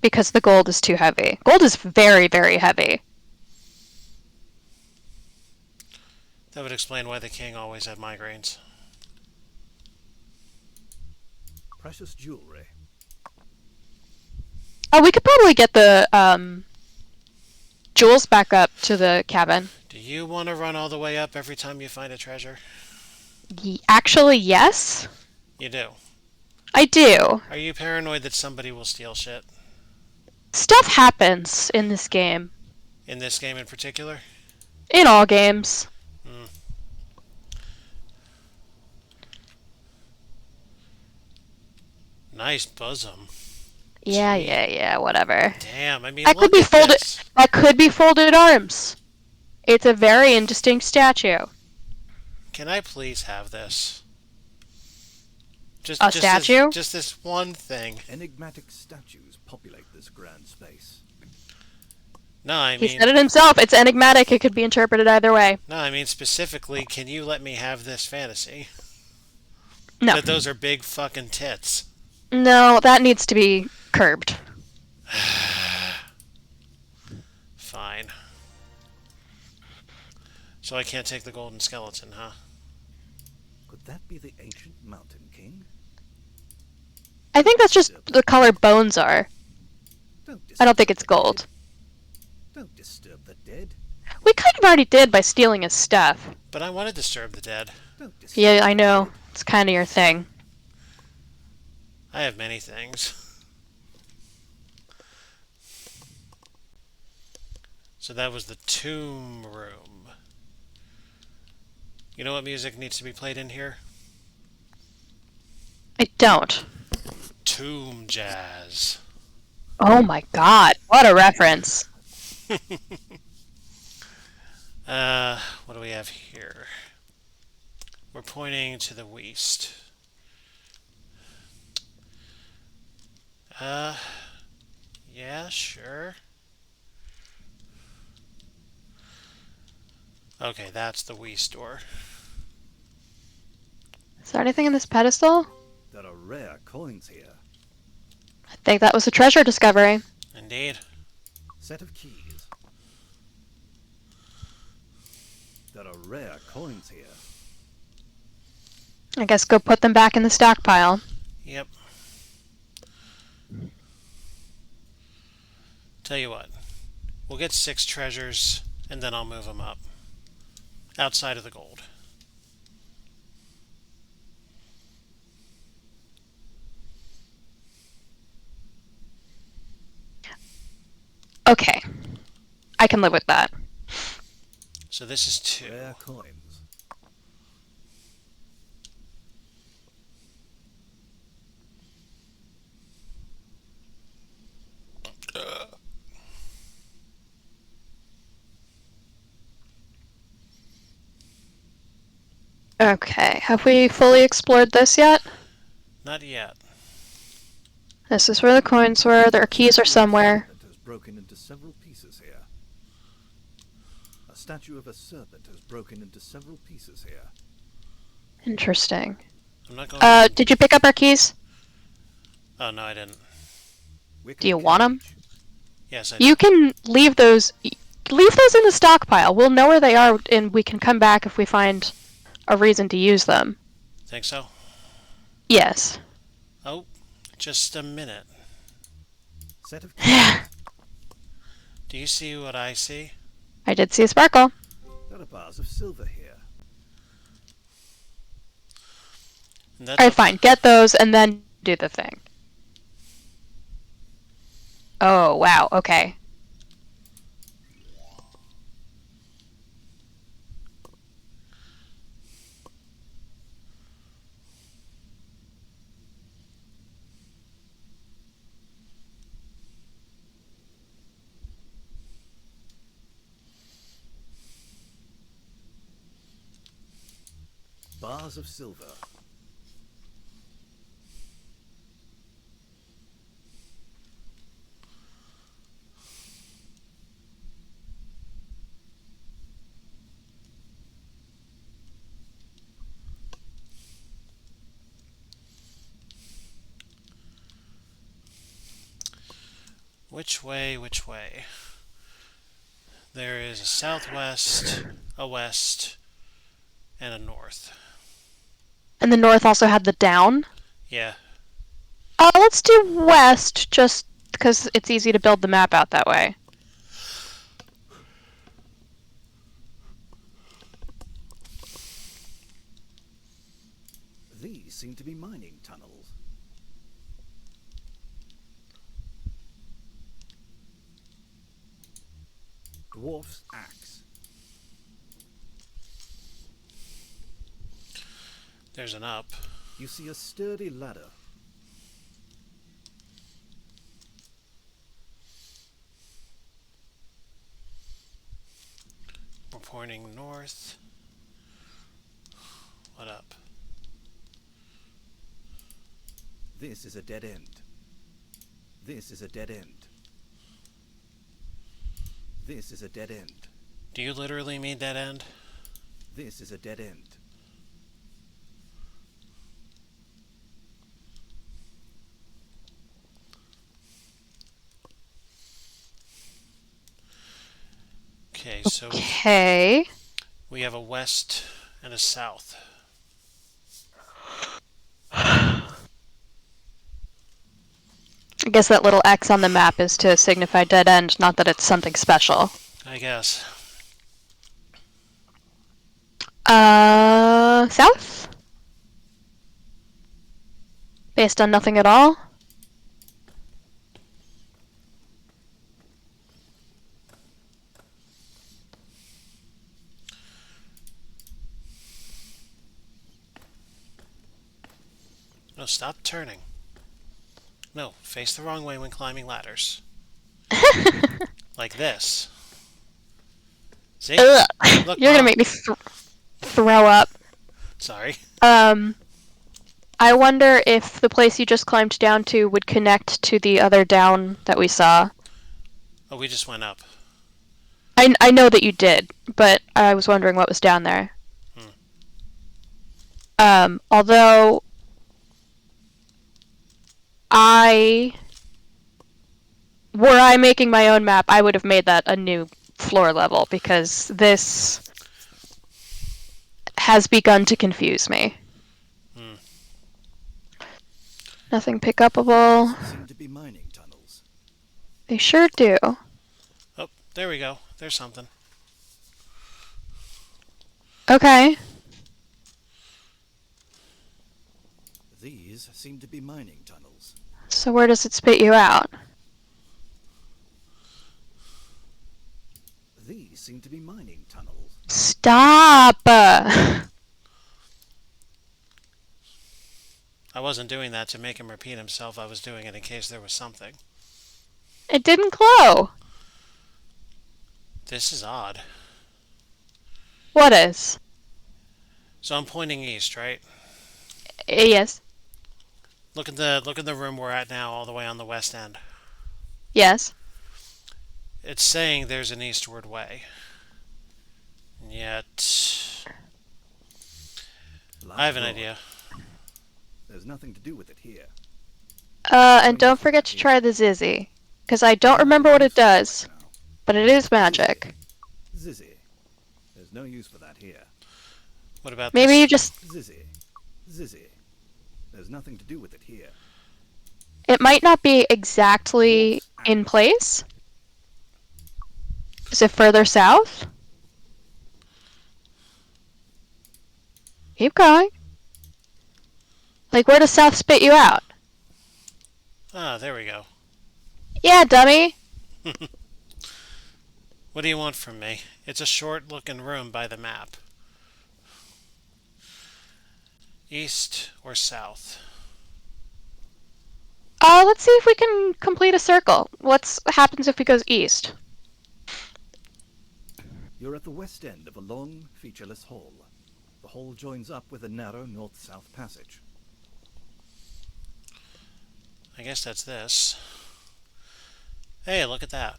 because the gold is too heavy. Gold is very, very heavy. That would explain why the king always had migraines. Precious jewelry. Oh, we could probably get the jewels back up to the cabin. Do you want to run all the way up every time you find a treasure? Actually, yes. You do. I do. Are you paranoid that somebody will steal shit? Stuff happens in this game. In this game in particular? In all games. Nice bosom. Yeah, whatever. Damn, I mean, That could look be at folded. this. That could be folded arms. It's a very interesting statue. Can I please have this? Just, A statue? Just this one thing. Enigmatic statues populate this grand space. No, I He mean, said it himself. It's enigmatic. It could be interpreted either way. no, I mean specifically. Can you let me have this fantasy? No, That those are big fucking tits. no, that needs to be curbed. Fine. So I can't take the golden skeleton, huh? Could that be the ancient Mountain King? I think that's just the color bones are. I don't think it's gold. Don't disturb the dead. We kind of already did by stealing his stuff. But I want to disturb the dead. Don't disturb Yeah, I know. It's kind of your thing. I have many things. So that was the tomb room. You know what music needs to be played in here? I don't. Tomb jazz. Oh my god, what a reference. What do we have here? We're pointing to the west. Uh, yeah, sure. Okay, that's the Wii store. Is there anything in this pedestal? There are rare coins here. I think that was a treasure discovery. Indeed. Set of keys. There are rare coins here. I guess go put them back in the stockpile. Yep. Tell you what, we'll get 6 treasures, and then I'll move them up. Outside of the gold. Okay. I can live with that. So this is 2. Rare coins. Okay. Have we fully explored this yet? Not yet. This is where the coins were. Their keys are somewhere. A serpent has broken into several pieces here. A statue of a serpent has broken into several pieces here. Interesting. I'm not going Did you pick up our keys? Oh, no, I didn't. Do you want them? Yes, I did. You can leave those. Leave those in the stockpile. We'll know where they are, and we can come back if we find a reason to use them. Think so? Yes. Oh, just a minute. Set of keys. Do you see what I see? I did see a sparkle. There are bars of silver here. And that's Alright, up- fine. Get those and then do the thing. Oh, wow. Okay. Bars of silver. Which way, which way? There is a southwest, a west, and a north. And the north also had the down. Yeah. Let's do west, just because it's easy to build the map out that way. These seem to be mining tunnels. Dwarf's axe. There's an up. You see a sturdy ladder. We're pointing north. What up? This is a dead end. This is a dead end. This is a dead end. Do you literally mean that end? This is a dead end. Okay, so Okay. we have a west and a south. I guess that little X on the map is to signify dead end, not that it's something special. I guess. South? Based on nothing at all? No, stop turning. No, face the wrong way when climbing ladders. Like this. See? Ugh. Look, You're gonna Mom. make me throw up. Sorry. I wonder if the place you just climbed down to would connect to the other down that we saw. Oh, we just went up. I know that you did, but I was wondering what was down there. Although were I making my own map, I would have made that a new floor level because this has begun to confuse me. Nothing pick upable. Seem to be mining tunnels. They sure do. Oh, there we go. There's something. Okay. These seem to be mining tunnels. So where does it spit you out? These seem to be mining tunnels. Stop! I wasn't doing that to make him repeat himself. I was doing it in case there was something. It didn't glow. This is odd. What is? So I'm pointing east, right? Yes. Look at the room we're at now, all the way on the west end. Yes. It's saying there's an eastward way. And yet I have an idea. There's nothing to do with it here. And don't forget to try the Zizzy. Because I don't remember what it does, but it is magic. Zizzy. There's no use for that here. What about Maybe this? you just... Zizzy. Zizzy. There's nothing to do with it here. It might not be exactly in place. Is it further south? Keep going. Like, where does south spit you out? Ah, there we go. Yeah, dummy. What do you want from me? It's a short-looking room by the map. East or south? Let's see if we can complete a circle. What happens if we goes east? You're at the west end of a long, featureless hall. The hall joins up with a narrow north-south passage. I guess that's this. Hey, look at that.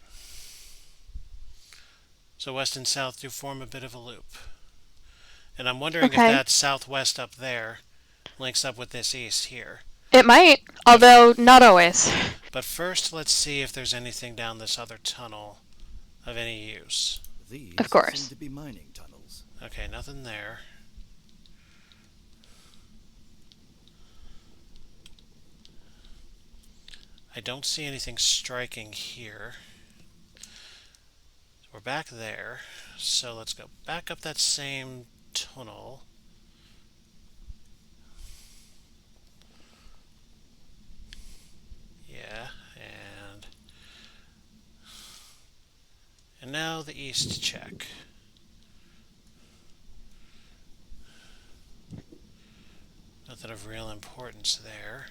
So west and south do form a bit of a loop. And I'm wondering if that southwest up there links up with this east here. It might, although not always. But first, let's see if there's anything down this other tunnel of any use. These Of course. seem to be mining tunnels. Okay, nothing there. I don't see anything striking here. We're back there, so let's go back up that same tunnel. Yeah, and now the east check. Nothing of real importance there.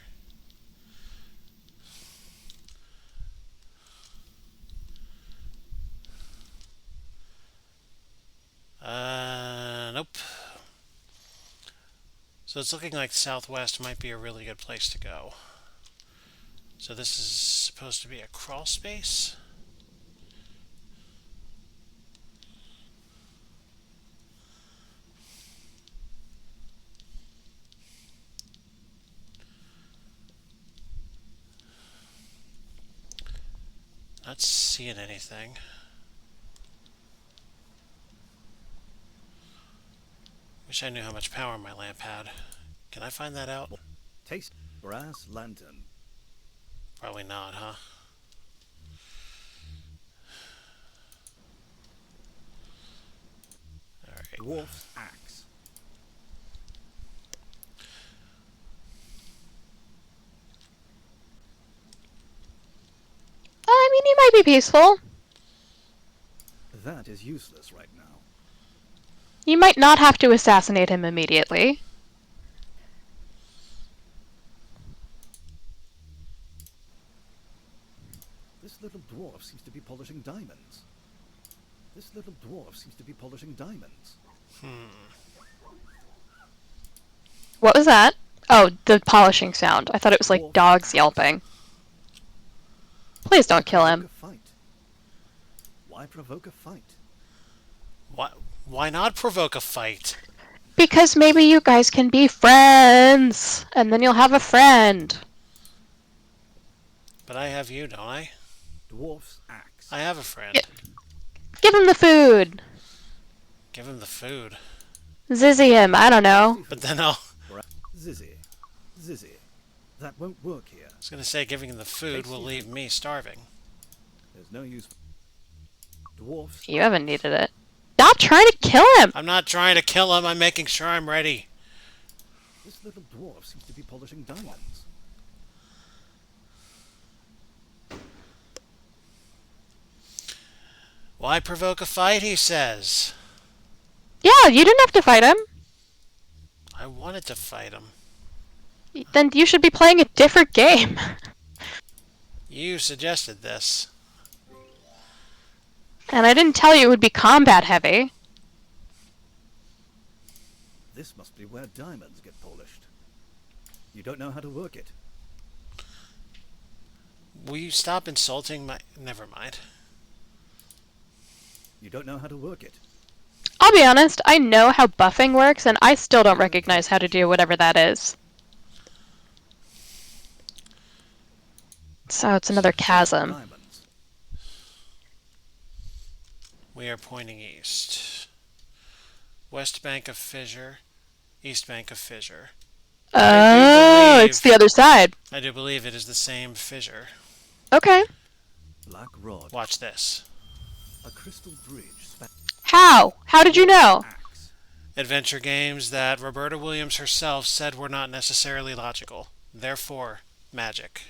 Nope. So it's looking like southwest might be a really good place to go. So this is supposed to be a crawl space. Not seeing anything. Wish I knew how much power my lamp had. Can I find that out? Taste brass lantern. Probably not, huh? Alright. Dwarf's axe. I mean, he might be peaceful. That is useless right now. You might not have to assassinate him immediately. This little dwarf seems to be polishing diamonds. This little dwarf seems to be polishing diamonds. What was that? Oh, the polishing sound. I thought it was like Dwarf dogs axe. yelping. Please don't kill Provoke him. a fight. Why provoke a fight? Why not provoke a fight? Because maybe you guys can be friends, and then you'll have a friend. But I have you, don't I? Dwarf's axe. I have a friend. Yeah. Give him the food. Give him the food. Zizzy him, I don't know. But then I Zizzy. Zizzy. That won't work here. was going to say giving him the food will leave me starving. There's no use. Dwarfs. You haven't needed it. Stop trying to kill him! I'm not trying to kill him. I'm making sure I'm ready. This little dwarf seems to be polishing diamonds. Why provoke a fight, he says. Yeah, you didn't have to fight him. I wanted to fight him. Then you should be playing a different game. You suggested this. And I didn't tell you it would be combat heavy. This must be where diamonds get polished. You don't know how to work it. Will you stop insulting my... Never mind. You don't know how to work it. I'll be honest, I know how buffing works, and I still don't recognize how to do whatever that is. So it's another chasm. Diamonds. We are pointing east. West bank of fissure. East bank of fissure. Oh, believe- it's the other side. I do believe it is the same fissure. Okay. Black rod. Watch this. A crystal bridge. How? How did you know? Axe. Adventure games that Roberta Williams herself said were not necessarily logical. Therefore, magic.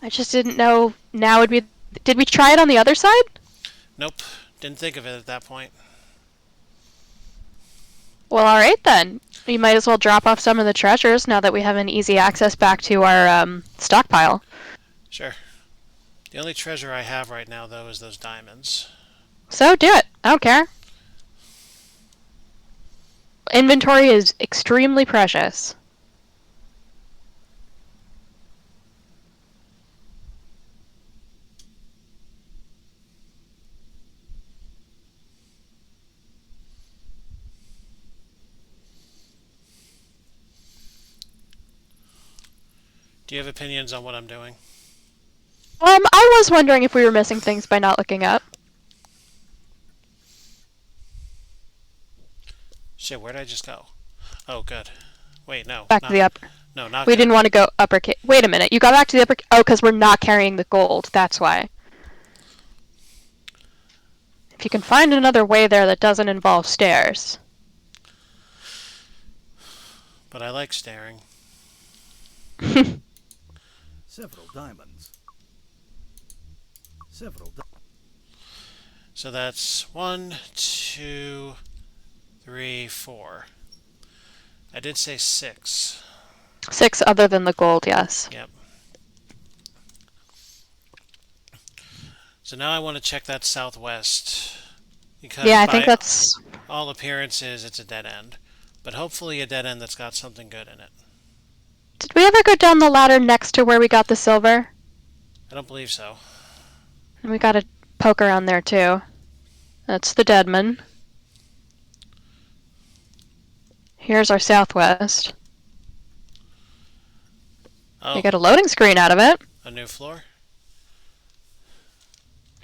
I just didn't know now would be... Did we try it on the other side? Nope. Didn't think of it at that point. Well, alright then. We might as well drop off some of the treasures now that we have an easy access back to our stockpile. Sure. The only treasure I have right now, though, is those diamonds. So do it. I don't care. Inventory is extremely precious. Do you have opinions on what I'm doing? I was wondering if we were missing things by not looking up. Shit, where did I just go? Oh, good. Wait, no. Back not, to the upper. No, not We good. didn't want to go upper. Wait a minute. You got back to the upper. Oh, because we're not carrying the gold. That's why. If you can find another way there that doesn't involve stairs. But I like staring. Several diamonds. Several So that's 1, 2, 3, 4. I did say 6. 6 other than the gold, yes. Yep. So now I want to check that southwest. Because Yeah, I think by that's... all appearances, it's a dead end. But hopefully a dead end that's got something good in it. Did we ever go down the ladder next to where we got the silver? I don't believe so. And we got a poke around there too. That's the Deadman. Here's our southwest. Oh, We got a loading screen out of it. a new floor?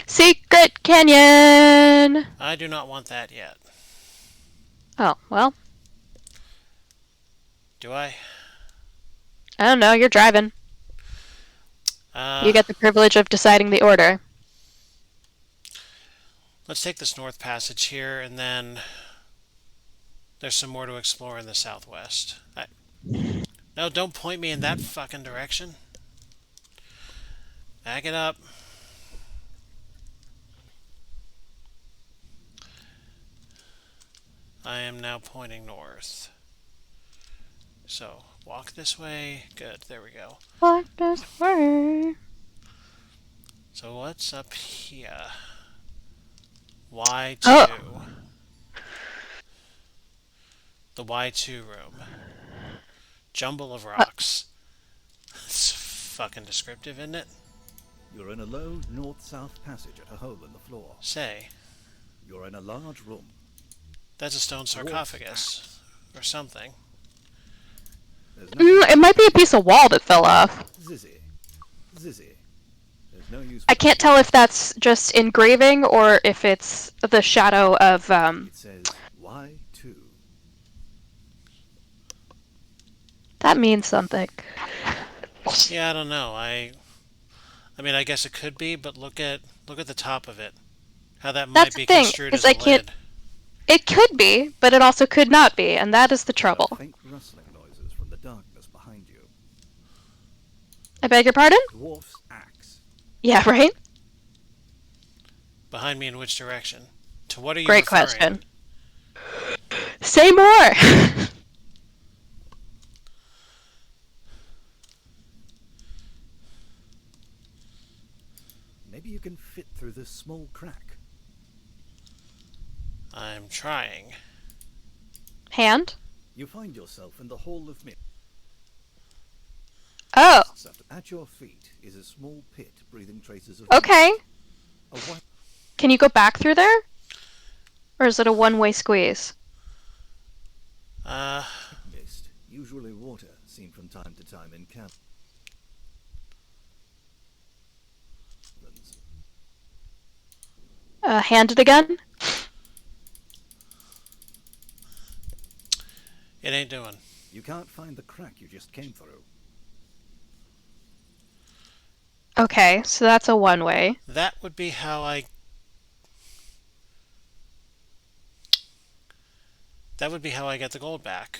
Secret Canyon! I do not want that yet. Oh, well, Do I? I don't know. You're driving. You get the privilege of deciding the order. Let's take this north passage here, and then there's some more to explore in the southwest. No, don't point me in that fucking direction. Back it up. I am now pointing north. So, walk this way. Good, there we go. Walk this way. So what's up here? Y2. Oh. The Y2 room. Jumble of rocks. That's fucking descriptive, isn't it? You're in a low north-south passage at a hole in the floor. Say, You're in a large room. that's a stone sarcophagus. Or something. There's nothing. It might be a piece of wall that fell off. Zizzy. Zizzy. There's no use. I can't tell if that's just engraving or if it's the shadow of, It says Y2. That means something. Yeah, I don't know. I mean, I guess it could be, but look at the top of it. How that might That's be the thing, construed is as a I can't- lid. It could be, but it also could not be, and that is the There are trouble. faint rustling noises from the darkness behind you. I beg your pardon? Dwarf's axe. Yeah, right? Behind me in which direction? To what are you Great referring? question. Say more! Maybe you can fit through this small crack. I'm trying. Hand? You find yourself in the Hall of Mirrors. Oh, At your feet is a small pit breathing traces of okay. a white Can you go back through there? Or is it a one-way squeeze? mist, usually water, seen from time to time in caverns. Hand it again? It ain't doing. You can't find the crack you just came through. Okay, so that's a one-way. That would be how I... That would be how I get the gold back.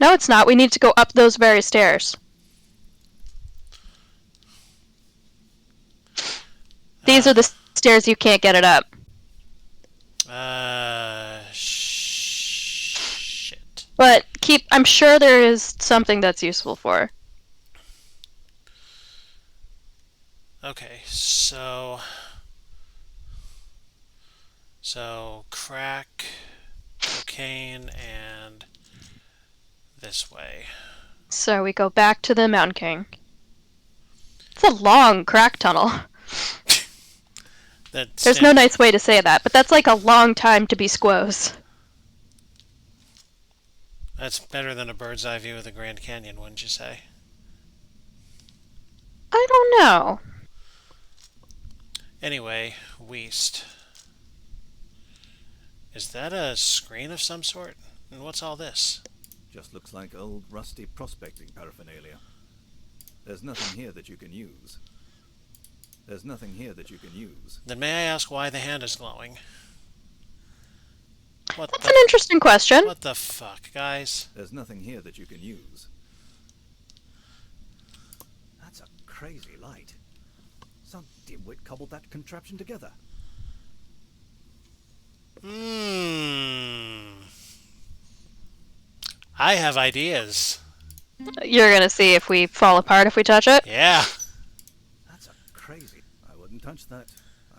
No, it's not. We need to go up those very stairs. These are the stairs you can't get it up. Shit. But I'm sure there is something that's useful for. Okay, so crack, cocaine, and this way. So we go back to the Mountain King. It's a long crack tunnel. There's no nice way to say that, but that's like a long time to be squoze. That's better than a bird's eye view of the Grand Canyon, wouldn't you say? I don't know. Anyway, Weast. Is that a screen of some sort? And what's all this? Just looks like old rusty prospecting paraphernalia. There's nothing here that you can use. There's nothing here that you can use. Then may I ask why the hand is glowing? That's an interesting question. What the fuck, guys? There's nothing here that you can use. That's a crazy light. Some dimwit cobbled that contraption together. I have ideas. You're gonna see if we fall apart if we touch it? Yeah. That's a crazy... I wouldn't touch that.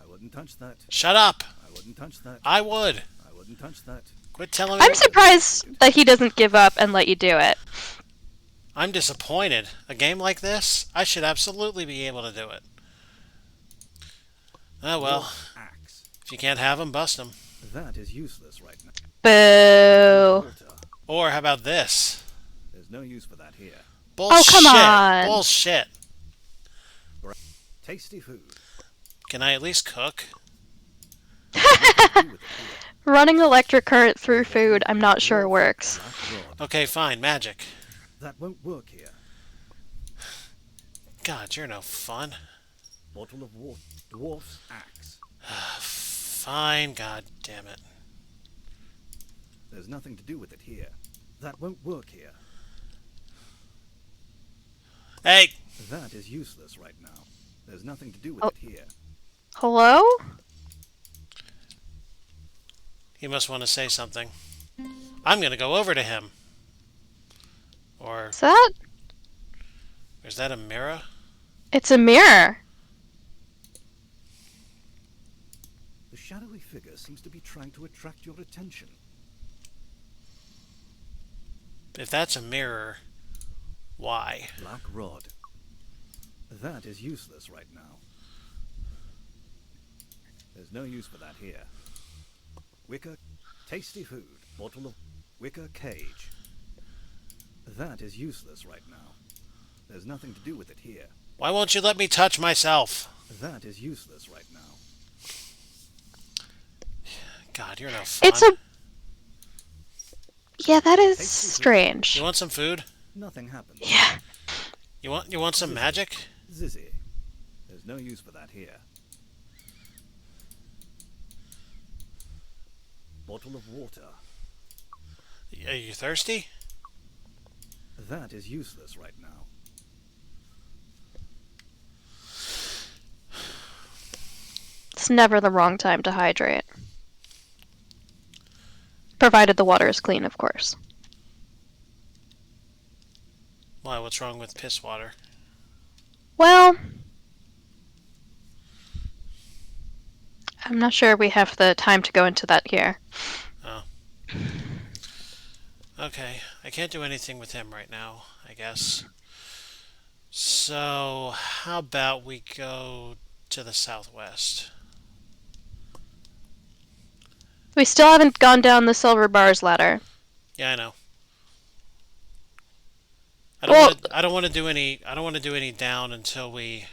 I wouldn't touch that. Shut up. I wouldn't touch that. I would. I wouldn't touch that. Quit telling me. I'm surprised that he doesn't give up and let you do it. I'm disappointed. A game like this, I should absolutely be able to do it. Oh well. Axe. If you can't have them, bust them. That is useless right now. Boo. Water. Or how about this? There's no use for that here. Bullshit. come on. Bullshit. Tasty food. Can I at least cook? Do with it here. Running electric current through food, I'm not sure works. Black rod. Okay, fine. Magic. That won't work here. God, you're no fun. Bottle of water. Dwarf's axe. Fine. God damn it. There's nothing to do with it here. That won't work here. Hey. That is useless right now. There's nothing to do with Oh. it here. Hello? He must want to say something. I'm gonna go over to him. Or Is that? is that a mirror? It's a mirror. The shadowy figure seems to be trying to attract your attention. If that's a mirror, why? Black rod. That is useless right now. There's no use for that here. Wicker, tasty food, bottle of wicker cage. That is useless right now. There's nothing to do with it here. Why won't you let me touch myself? That is useless right now. God, you're no fun. It's a... Yeah, that is Tasty food. strange. You want some food? Nothing happens. Yeah. You want some magic? Zizzy. There's no use for that here. Bottle of water. Are you thirsty? That is useless right now. It's never the wrong time to hydrate. Provided the water is clean, of course. Why, what's wrong with piss water? Well, I'm not sure we have the time to go into that here. Oh. Okay, I can't do anything with him right now, I guess. So, how about we go to the southwest? We still haven't gone down the silver bars ladder. Yeah, I know. Well- I don't want to do any down until we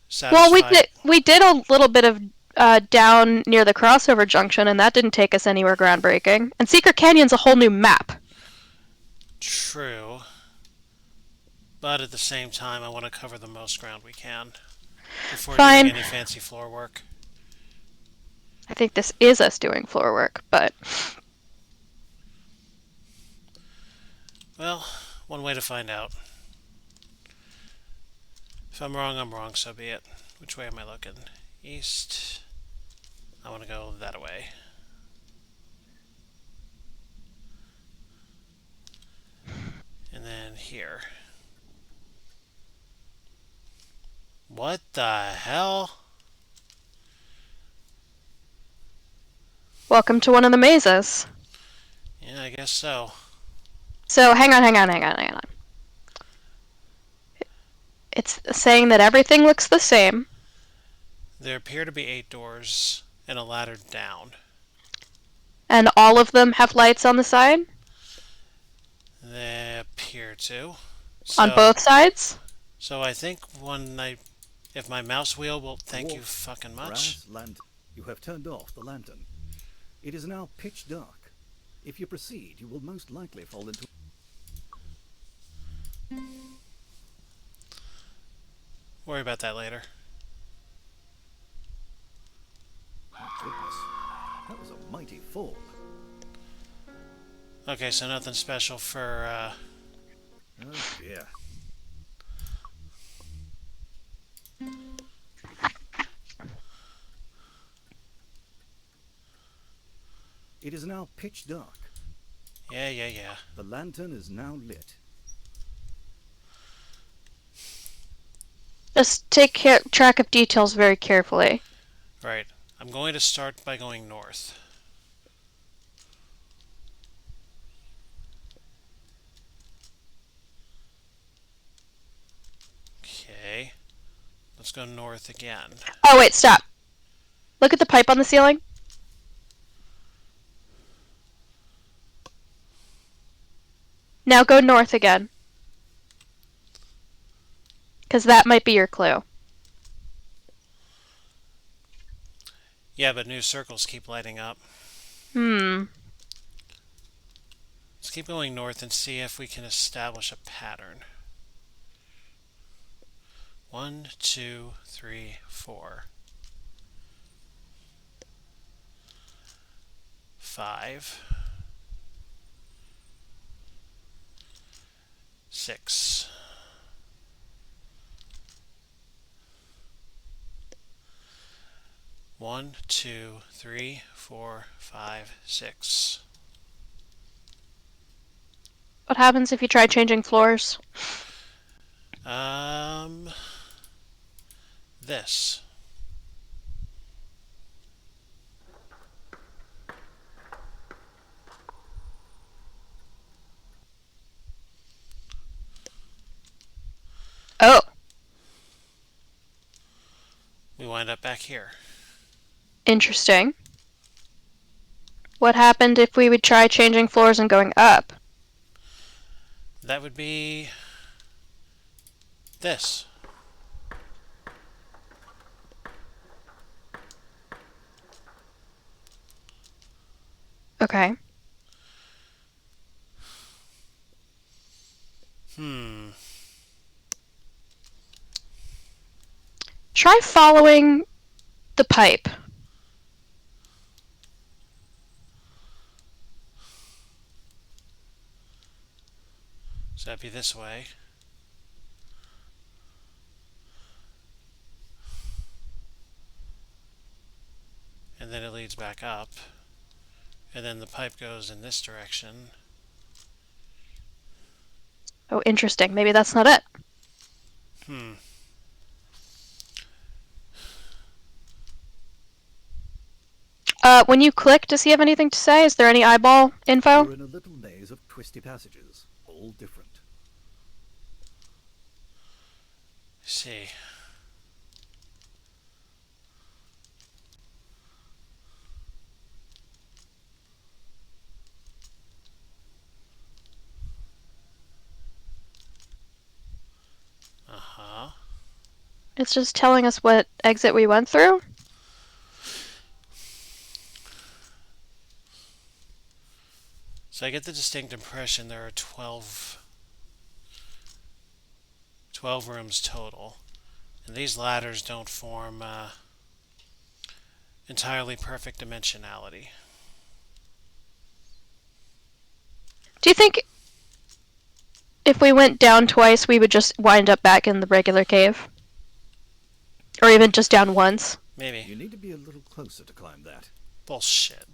satisfy. Well, we did a little bit of down near the crossover junction, and that didn't take us anywhere groundbreaking. And Secret Canyon's a whole new map. True. But at the same time, I want to cover the most ground we can before Fine. doing any fancy floor work. I think this is us doing floor work, but Well, one way to find out. If I'm wrong, so be it. Which way am I looking? East. I want to go that way. And then here. What the hell? welcome to one of the mazes. Yeah, I guess so. So hang on. It's saying that everything looks the same, There appear to be 8 doors and a ladder down. and all of them have lights on the side? They appear to. On both sides? So I think if my mouse wheel will thank you Dwarf fucking much. Brass lantern. You have turned off the lantern. It is now pitch dark. If you proceed, you will most likely fall into... Worry about that later. My goodness. That was a mighty fall. Okay, so nothing special for Oh dear. It is now pitch dark. Yeah. The lantern is now lit. Just take track of details very carefully. Right. I'm going to start by going north. Okay. Let's go north again. Oh, wait, stop. Look at the pipe on the ceiling. Now go north again. Because that might be your clue. Yeah, but new circles keep lighting up. Hmm. Let's keep going north and see if we can establish a pattern. 1, 2, 3, 4. 5. 6. 1, 2, 3, 4, 5, 6. What happens if you try changing floors? This. wind up back here. Interesting. What happened if we would try changing floors and going up? That would be this. Okay. Try following the pipe. So that'd be this way. And then it leads back up. And then the pipe goes in this direction. Oh, interesting. Maybe that's not it. When you click, does he have anything to say? Is there any eyeball info? You're in a little maze of twisty passages, all different. See. It's just telling us what exit we went through? So I get the distinct impression there are 12 rooms total. And these ladders don't form entirely perfect dimensionality. Do you think if we went down twice, we would just wind up back in the regular cave? Or even just down once? Maybe. You need to be a little closer to climb that. Bullshit.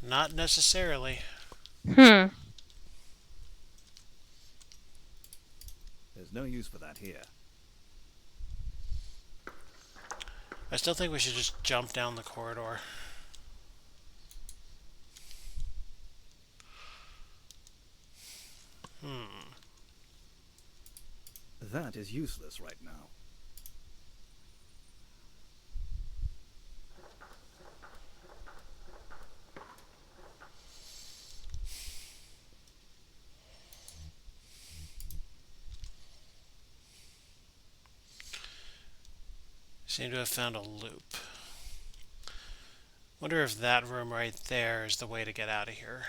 Not necessarily. There's no use for that here. I still think we should just jump down the corridor. That is useless right now. Seem to have found a loop. Wonder if that room right there is the way to get out of here.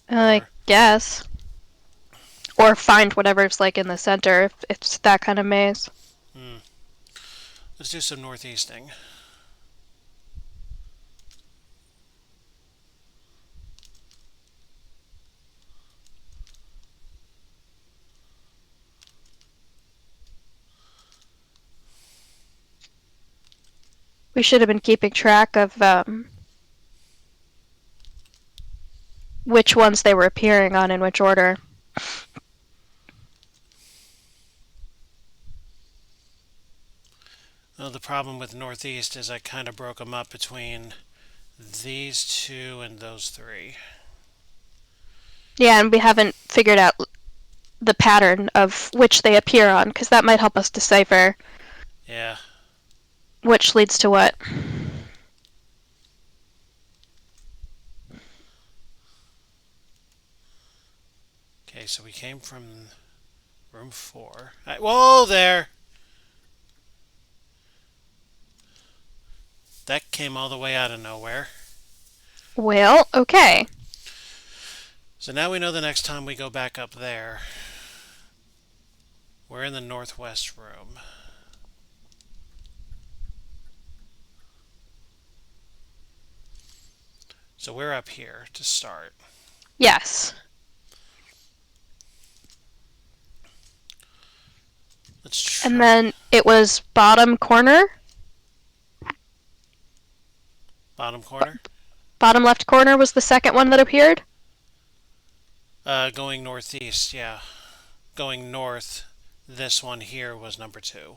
I guess. Or find whatever's like in the center if it's that kind of maze. Let's do some northeasting. We should have been keeping track of which ones they were appearing on in which order. Well, the problem with northeast is I kind of broke them up between these two and those three. Yeah, and we haven't figured out the pattern of which they appear on, because that might help us decipher Yeah. which leads to what. Okay, so we came from room 4. Whoa there! That came all the way out of nowhere. Well, okay. So now we know the next time we go back up there, we're in the northwest room. So we're up here to start. Yes. Let's try. And then it was bottom corner? Bottom corner? Bottom left corner was the second one that appeared? Going northeast, yeah. going north, this one here was number 2.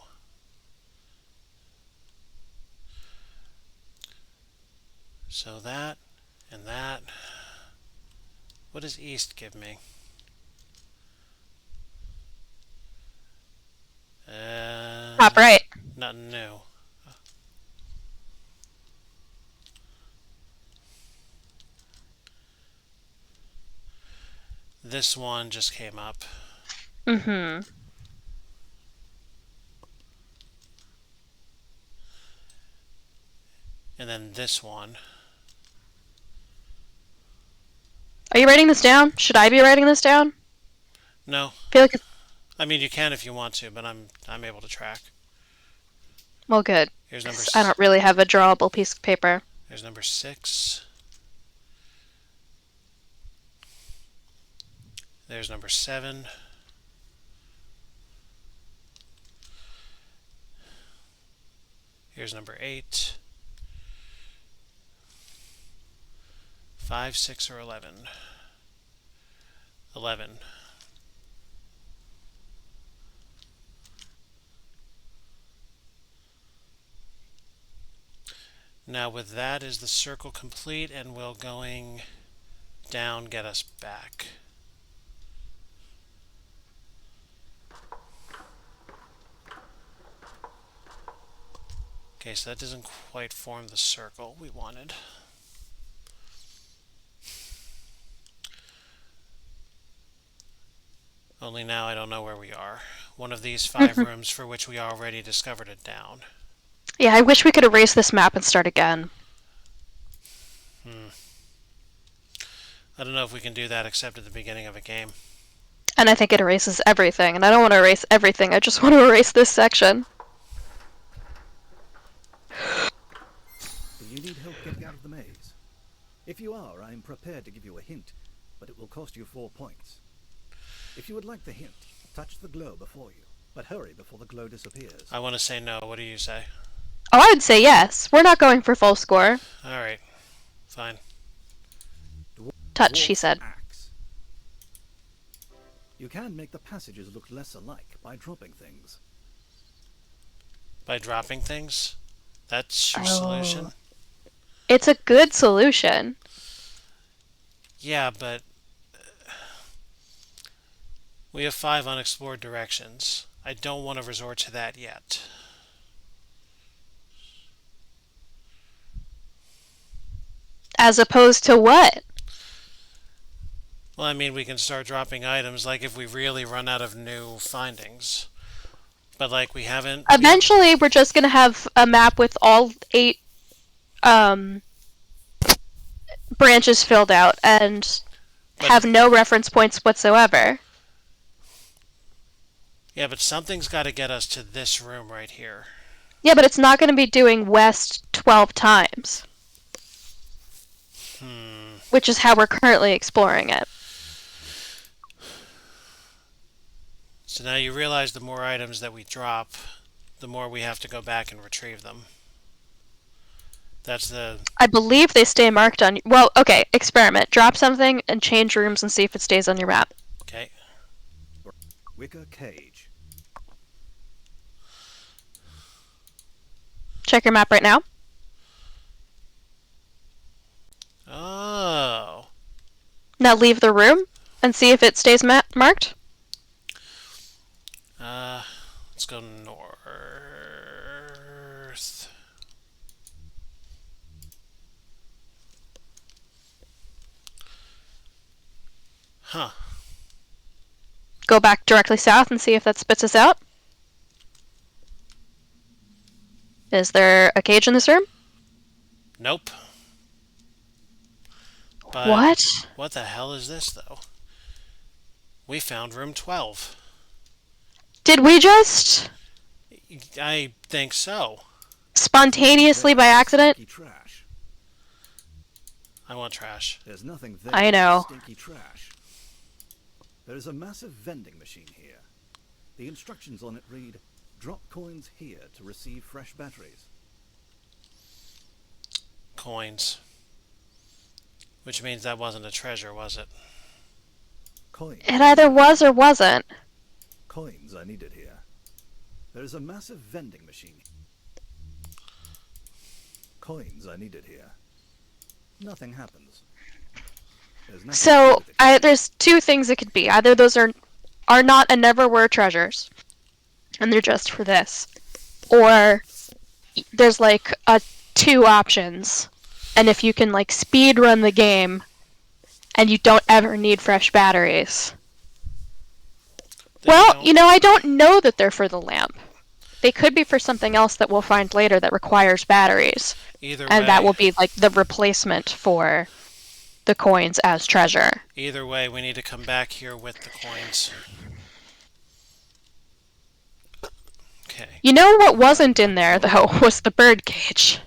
So that and that. What does east give me? Top right. Nothing new. This one just came up. Mm-hmm. And then this one. Are you writing this down? Should I be writing this down? No. I feel like it's... I mean, you can if you want to, but I'm able to track. Well, good. Here's number. I don't really have a drawable piece of paper. Here's number 6. There's number 7. Here's number 8. 5, 6, or 11. 11. Now with that, is the circle complete, and will going down get us back? Okay, so that doesn't quite form the circle we wanted. Only now I don't know where we are. One of these 5 rooms for which we already discovered it down. Yeah, I wish we could erase this map and start again. I don't know if we can do that except at the beginning of a game. And I think it erases everything, and I don't want to erase everything, I just want to erase this section. Do you need help getting out of the maze? If you are, I am prepared to give you a hint, but it will cost you 4 points. If you would like the hint, touch the glow before you, but hurry before the glow disappears. I want to say no. What do you say? Oh, I would say yes. We're not going for full score. Alright. Fine. Touch, she said. Axe. You can make the passages look less alike by dropping things. By dropping things? That's your solution? It's a good solution. Yeah, but we have 5 unexplored directions. I don't want to resort to that yet. As opposed to what? Well, I mean, we can start dropping items, like if we really run out of new findings. But, like, we haven't... Eventually, we're just going to have a map with all 8 branches filled out and have no reference points whatsoever. Yeah, but something's got to get us to this room right here. Yeah, but it's not going to be doing west 12 times. Which is how we're currently exploring it. So now you realize the more items that we drop, the more we have to go back and retrieve them. That's the... I believe they stay marked on... Well, okay, experiment. Drop something and change rooms and see if it stays on your map. Okay. Wicker cage. Check your map right now. Oh. Now leave the room and see if it stays marked. Let's go north. Huh. Go back directly south and see if that spits us out. Is there a cage in this room? Nope. But What? what the hell is this, though? We found room 12. Did we just I think so. spontaneously by accident? Stinky trash. I want trash. There's nothing there. I know. but stinky trash. There is a massive vending machine here. The instructions on it read, drop coins here to receive fresh batteries. Coins. Which means that wasn't a treasure, was it? Coins. It either was or wasn't. Coins are needed here. There is a massive vending machine. Coins are needed here. Nothing happens. There's nothing to do So with it. there's two things it could be. Either those are not and never were treasures, and they're just for this, or there's like two options, and if you can like speed run the game, and you don't ever need fresh batteries. Then Well, don't- I don't know that they're for the lamp. They could be for something else that we'll find later that requires batteries, Either and way, that will be like the replacement for the coins as treasure. either way, we need to come back here with the coins. Okay. You know what wasn't in there, though, was the bird cage.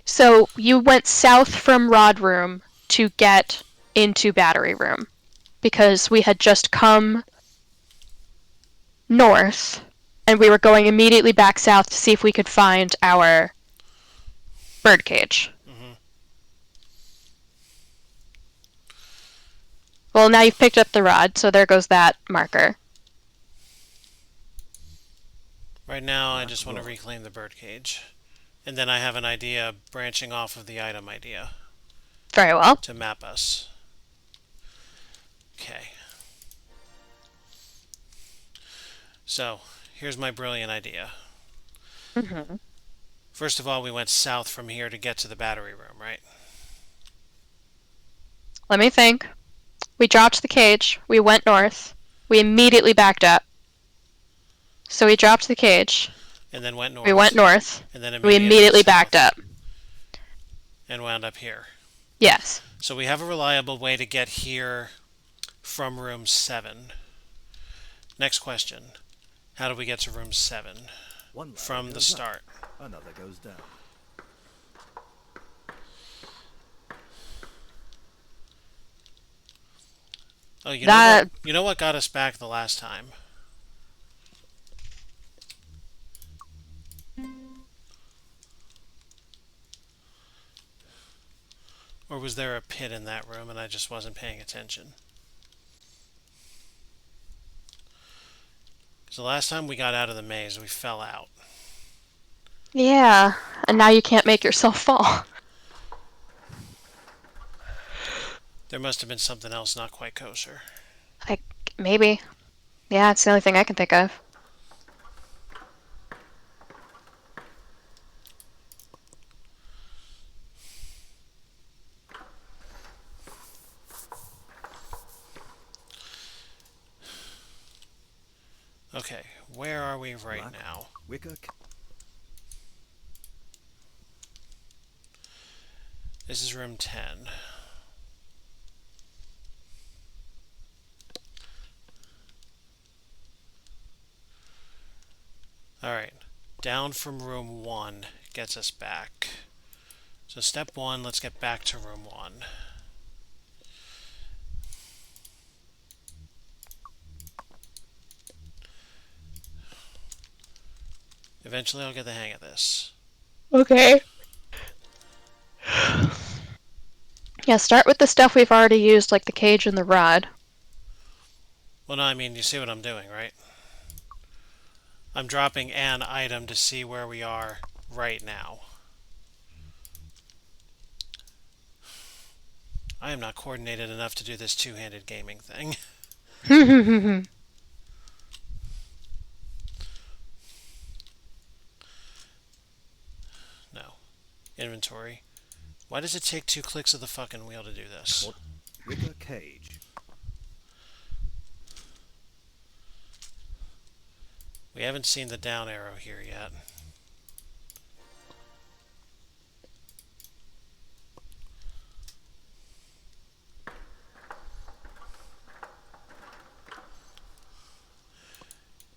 So you went south from Rod Room to get into Battery Room, because we had just come north, and we were going immediately back south to see if we could find our bird cage. Mhm. Well, now you've picked up the rod, so there goes that marker. Right now, I just want to reclaim the birdcage. And then I have an idea branching off of the item idea Very well. to map us. Okay. So, here's my brilliant idea. Mm-hmm. First of all, we went south from here to get to the battery room, right? Let me think. We dropped the cage. We went north. We immediately backed up. So we dropped the cage. And then went north. We went north. And then We immediately backed south up. and wound up here. Yes. So we have a reliable way to get here from room 7. Next question. How do we get to room 7? One ladder From the goes up, start. another goes down. Oh, you That- know what? You know what got us back the last time? Or was there a pit in that room and I just wasn't paying attention? Because the last time we got out of the maze, we fell out. Yeah. And now you can't make yourself fall. There must have been something else not quite kosher. Maybe. Yeah, it's the only thing I can think of. Okay, where are we right Black. now? Wicker. This is room 10. Alright, down from room 1 gets us back. So step 1, let's get back to room 1. Eventually I'll get the hang of this. Okay. Yeah, start with the stuff we've already used, like the cage and the rod. Well, no, I mean, you see what I'm doing, right? I'm dropping an item to see where we are right now. I am not coordinated enough to do this two-handed gaming thing. No. Inventory. Why does it take 2 clicks of the fucking wheel to do this? Wicker cage. We haven't seen the down arrow here yet.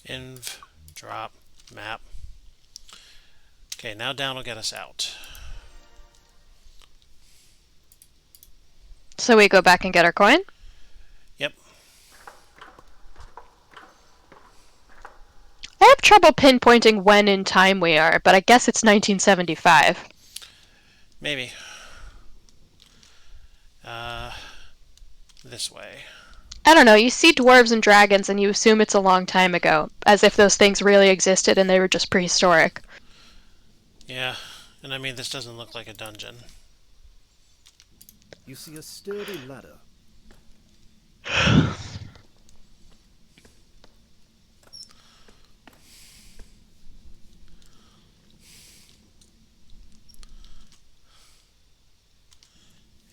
Inv, drop, map. Okay, now down will get us out. So we go back and get our coin? Yep. I have trouble pinpointing when in time we are, but I guess it's 1975. Maybe. this way. I don't know, you see dwarves and dragons and you assume it's a long time ago, as if those things really existed and they were just prehistoric. Yeah, and I mean, this doesn't look like a dungeon. You see a sturdy ladder.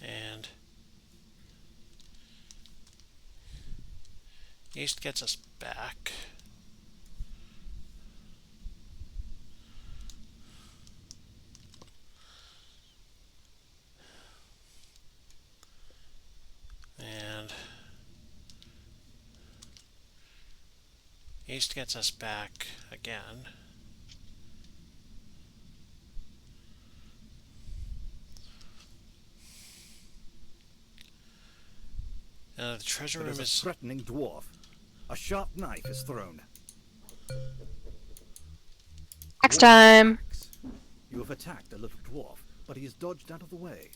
And east gets us back. And east gets us back again. The treasure room There is a is... threatening dwarf. A sharp knife is thrown. Next Dwarf time. attacks. You have attacked a little dwarf, but he is dodged out of the way.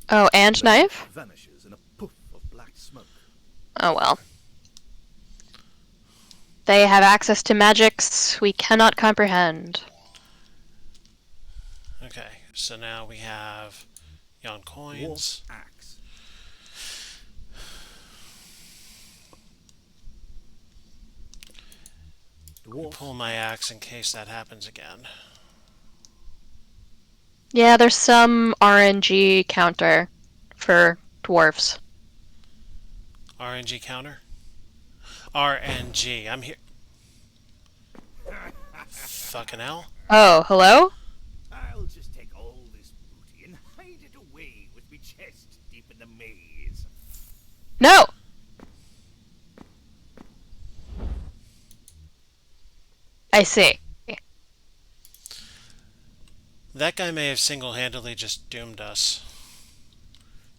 Oh, and The knife? vanishes in a poof of black smoke. Oh well. They have access to magics we cannot comprehend. Okay, so now we have yon Dwarf coins. axe. Dwarf Pull my axe in case that happens again. Yeah, there's some RNG counter for dwarves. RNG counter? RNG. I'm here. Fucking hell. Oh, hello? I'll just take all this booty and hide it away with me chest deep in the maze. No! I see. That guy may have single-handedly just doomed us,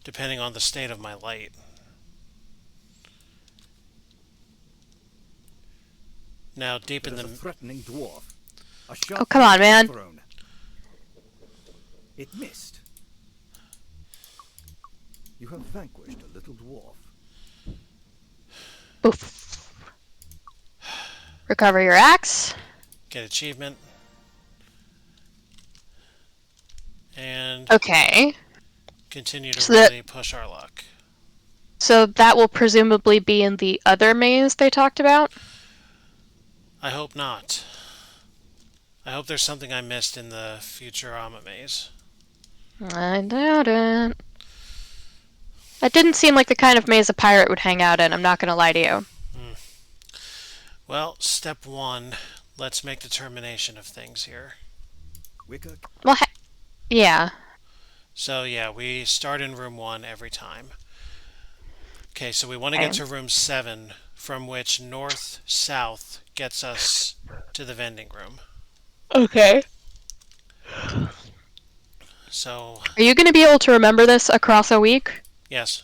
depending on the state of my light. Now, deep in There's a the... threatening dwarf. A sharp Oh, come on, knife man. is thrown. It missed. You have vanquished a little dwarf. Oof. Recover your axe. Get achievement. And Okay. continue to So that- really push our luck. So that will presumably be in the other maze they talked about? I hope not. I hope there's something I missed in the Futurama maze. I doubt it. That didn't seem like the kind of maze a pirate would hang out in, I'm not gonna lie to you. Well, step one. Let's make determination of things here. Wicker. Well, yeah. So yeah, we start in room 1 every time. Okay, so we want to get Okay. to room 7, from which north-south gets us to the vending room. Okay. So, Are you gonna be able to remember this across a week? yes.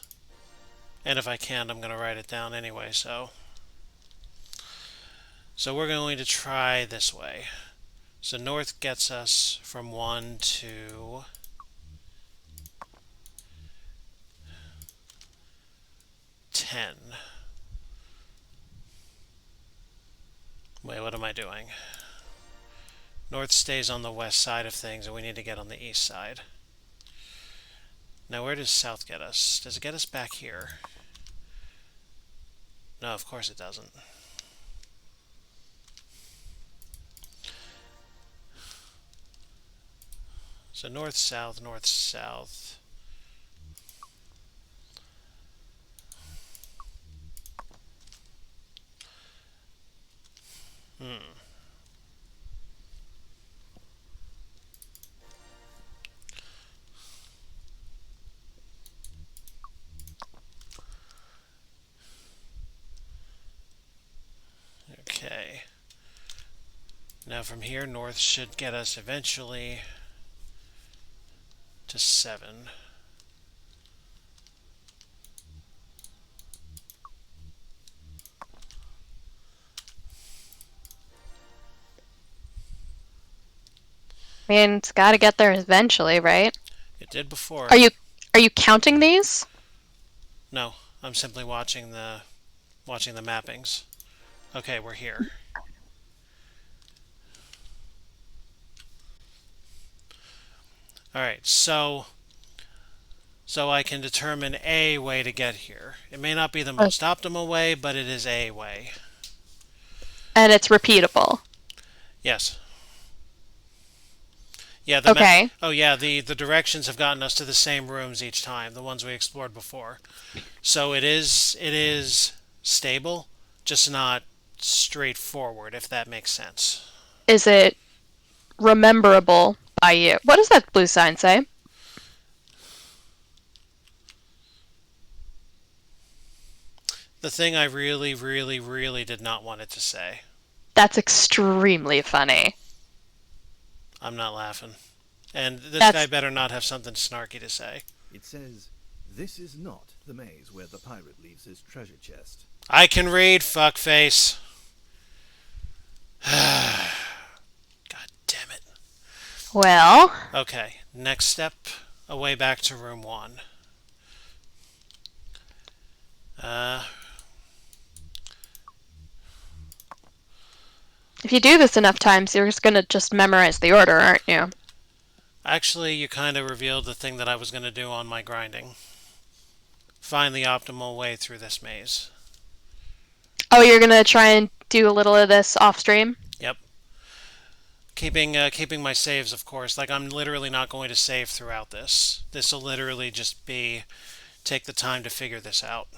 And if I can, I'm going to write it down anyway, so... So we're going to try this way. So north gets us from 1 to... 10. Wait, what am I doing? North stays on the west side of things, and we need to get on the east side. Now, where does south get us? Does it get us back here? No, of course it doesn't. So north, south, north, south. Okay. Now from here, north should get us eventually to 7. I mean, it's gotta get there eventually, right? It did before. Are you counting these? No, I'm simply watching the mappings. Okay, we're here. All right, so I can determine a way to get here. It may not be the most optimal way, but it is a way. And it's repeatable. Yes. Yeah. Okay. Oh yeah. The directions have gotten us to the same rooms each time. The ones we explored before. So it is stable, just not straightforward. If that makes sense. Is it rememberable by you? What does that blue sign say? The thing I really, really, really did not want it to say. That's extremely funny. I'm not laughing. And this That's guy better not have something snarky to say. It says, "This is not the maze where the pirate leaves his treasure chest." I can read, fuckface. God damn it. well. Okay, next step, away back to room 1. If you do this enough times, you're just gonna just memorize the order, aren't you? Actually, you kind of revealed the thing that I was going to do on my grinding. Find the optimal way through this maze. Oh, you're gonna try and do a little of this off stream? Yep. Keeping my saves, of course. Like, I'm literally not going to save throughout this. This will literally just be take the time to figure this out.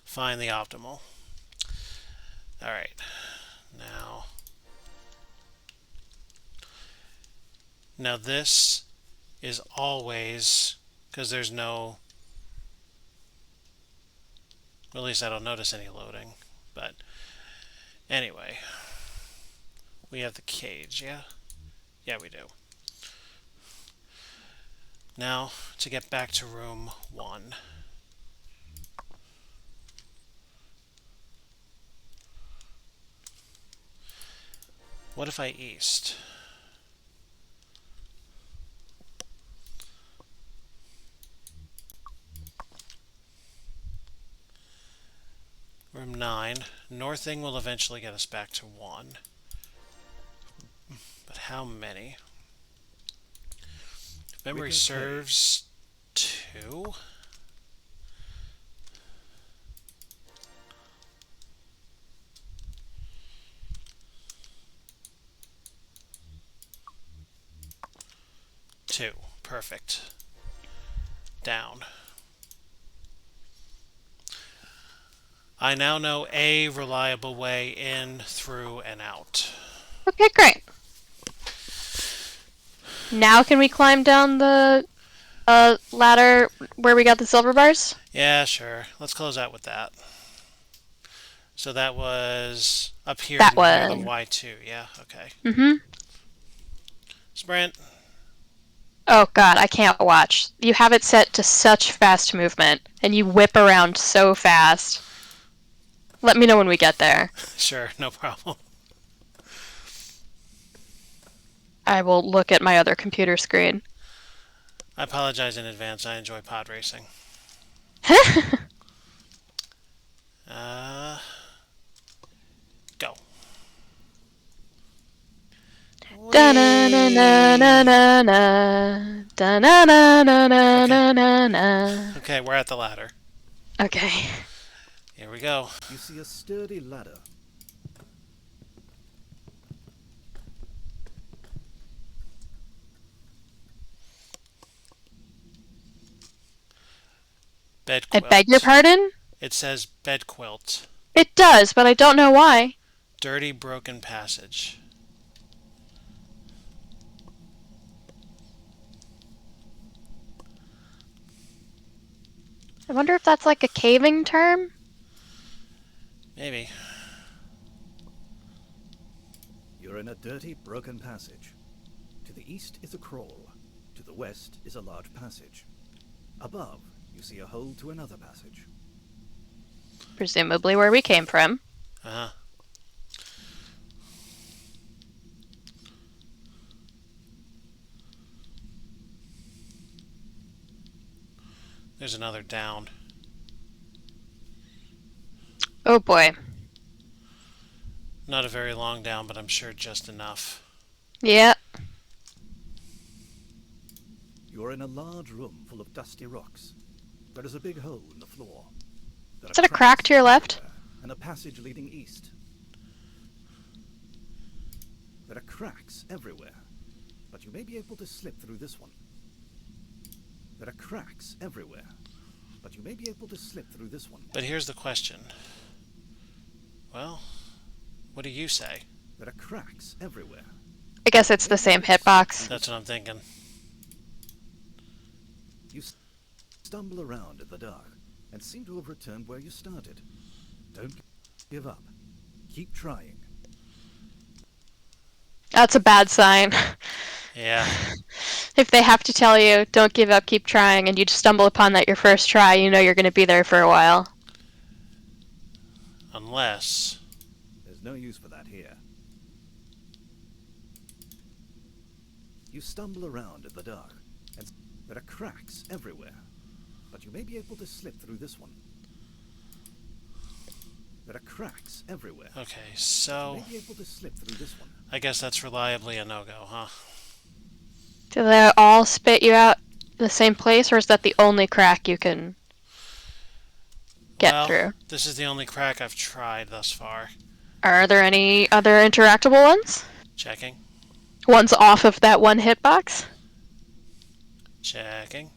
Find the optimal. Alright. Now this is always, because there's no, well, at least I don't notice any loading, but anyway, we have the cage, yeah? Yeah, we do. Now, to get back to room 1. What if I east? Room 9. Northing will eventually get us back to 1. But how many? If memory serves, 2? Two. Perfect. Down. I now know a reliable way in, through, and out. Okay, great. Now can we climb down the ladder where we got the silver bars? Yeah, sure. Let's close out with that. So that was up here That near the one. Y2, yeah? Okay. Mm-hmm. Sprint. Oh god, I can't watch. You have it set to such fast movement, and you whip around so fast. Let me know when we get there. Sure, no problem. I will look at my other computer screen. I apologize in advance. I enjoy pod racing. Go. Da-na-na-na-na-na. Da-na-na-na-na-na-na. Okay, we're at the ladder. Okay. Here we go. You see a sturdy ladder. Bed I quilt. beg your pardon? It says bed quilt. It does, but I don't know why. Dirty broken passage. I wonder if that's like a caving term? Maybe. You're in a dirty, broken passage. To the east is a crawl. To the west is a large passage. Above, you see a hole to another passage. Presumably where we came from. Uh-huh. There's another down. Oh boy. Not a very long down, but I'm sure just enough. Yeah. You are in a large room full of dusty rocks. There is a big hole in the floor. There Is that a crack to your left? And a passage leading east. There are cracks everywhere, but you may be able to slip through this one. There are cracks everywhere, but you may be able to slip through this one. But here's the question. Well, what do you say? There are cracks everywhere. I guess it's the same hitbox. That's what I'm thinking. You stumble around in the dark and seem to have returned where you started. Don't give up. Keep trying. That's a bad sign. Yeah. If they have to tell you, don't give up, keep trying, and you just stumble upon that your first try, you know you're going to be there for a while. Unless... There's no use for that here. You stumble around in the dark, and there are cracks everywhere, but you may be able to slip through this one. There are cracks everywhere. Okay, You so... may be able to slip through this one. I guess that's reliably a no-go, huh? Do they all spit you out the same place, or is that the only crack you can get Well, through? this is the only crack I've tried thus far. Are there any other interactable ones? Checking. Ones off of that one hitbox? Checking.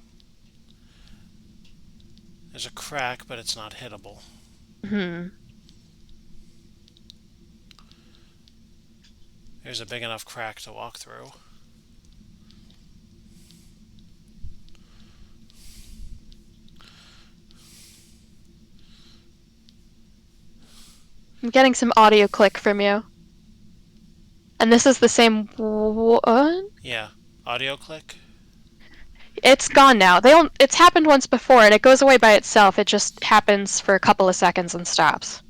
There's a crack, but it's not hittable. There's a big enough crack to walk through. I'm getting some audio click from you. And this is the same one? Yeah. Audio click? It's gone now. It's happened once before, and it goes away by itself. It just happens for a couple of seconds and stops.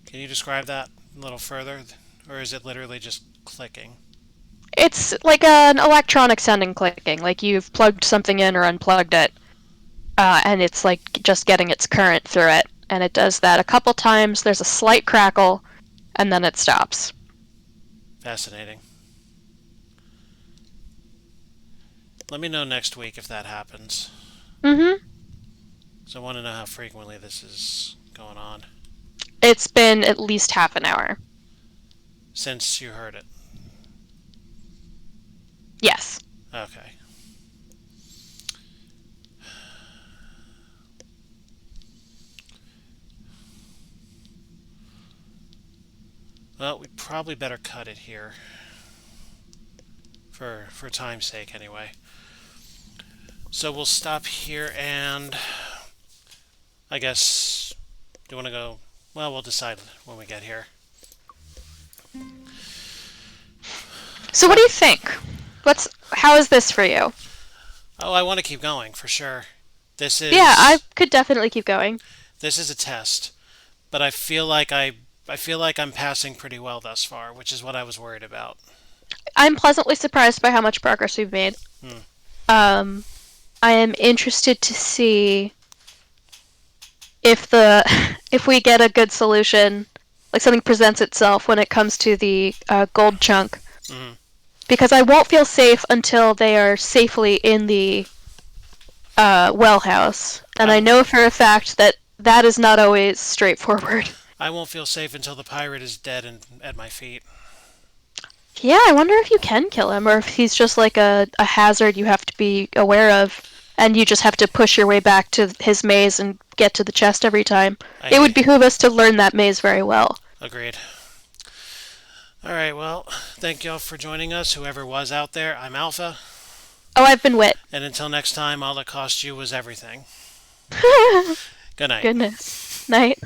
Can you describe that a little further? Or is it literally just clicking? It's like an electronic sounding clicking, like you've plugged something in or unplugged it, and it's like just getting its current through it. And it does that a couple times. There's a slight crackle, and then it stops. Fascinating. Let me know next week if that happens. Mm-hmm. So I want to know how frequently this is going on. It's been at least half an hour. Since you heard it. Yes. Okay. Well, we probably better cut it here. For time's sake, anyway. So we'll stop here, and I guess, do you want to go? Well, we'll decide when we get here. So what do you think? How is this for you? Oh, I want to keep going, for sure. This is... Yeah, I could definitely keep going. This is a test, but I feel like I'm passing pretty well thus far, which is what I was worried about. I'm pleasantly surprised by how much progress we've made. I am interested to see if we get a good solution, like something presents itself when it comes to the gold chunk. Mhm. Because I won't feel safe until they are safely in the well house. And I know for a fact that is not always straightforward. I won't feel safe until the pirate is dead and at my feet. Yeah, I wonder if you can kill him, or if he's just like a hazard you have to be aware of, and you just have to push your way back to his maze and get to the chest every time. It would behoove us to learn that maze very well. Agreed. Alright, well, thank y'all for joining us, whoever was out there. I'm Alpha. Oh, I've been Wit. And until next time, all it cost you was everything. Good night. Goodness. Night.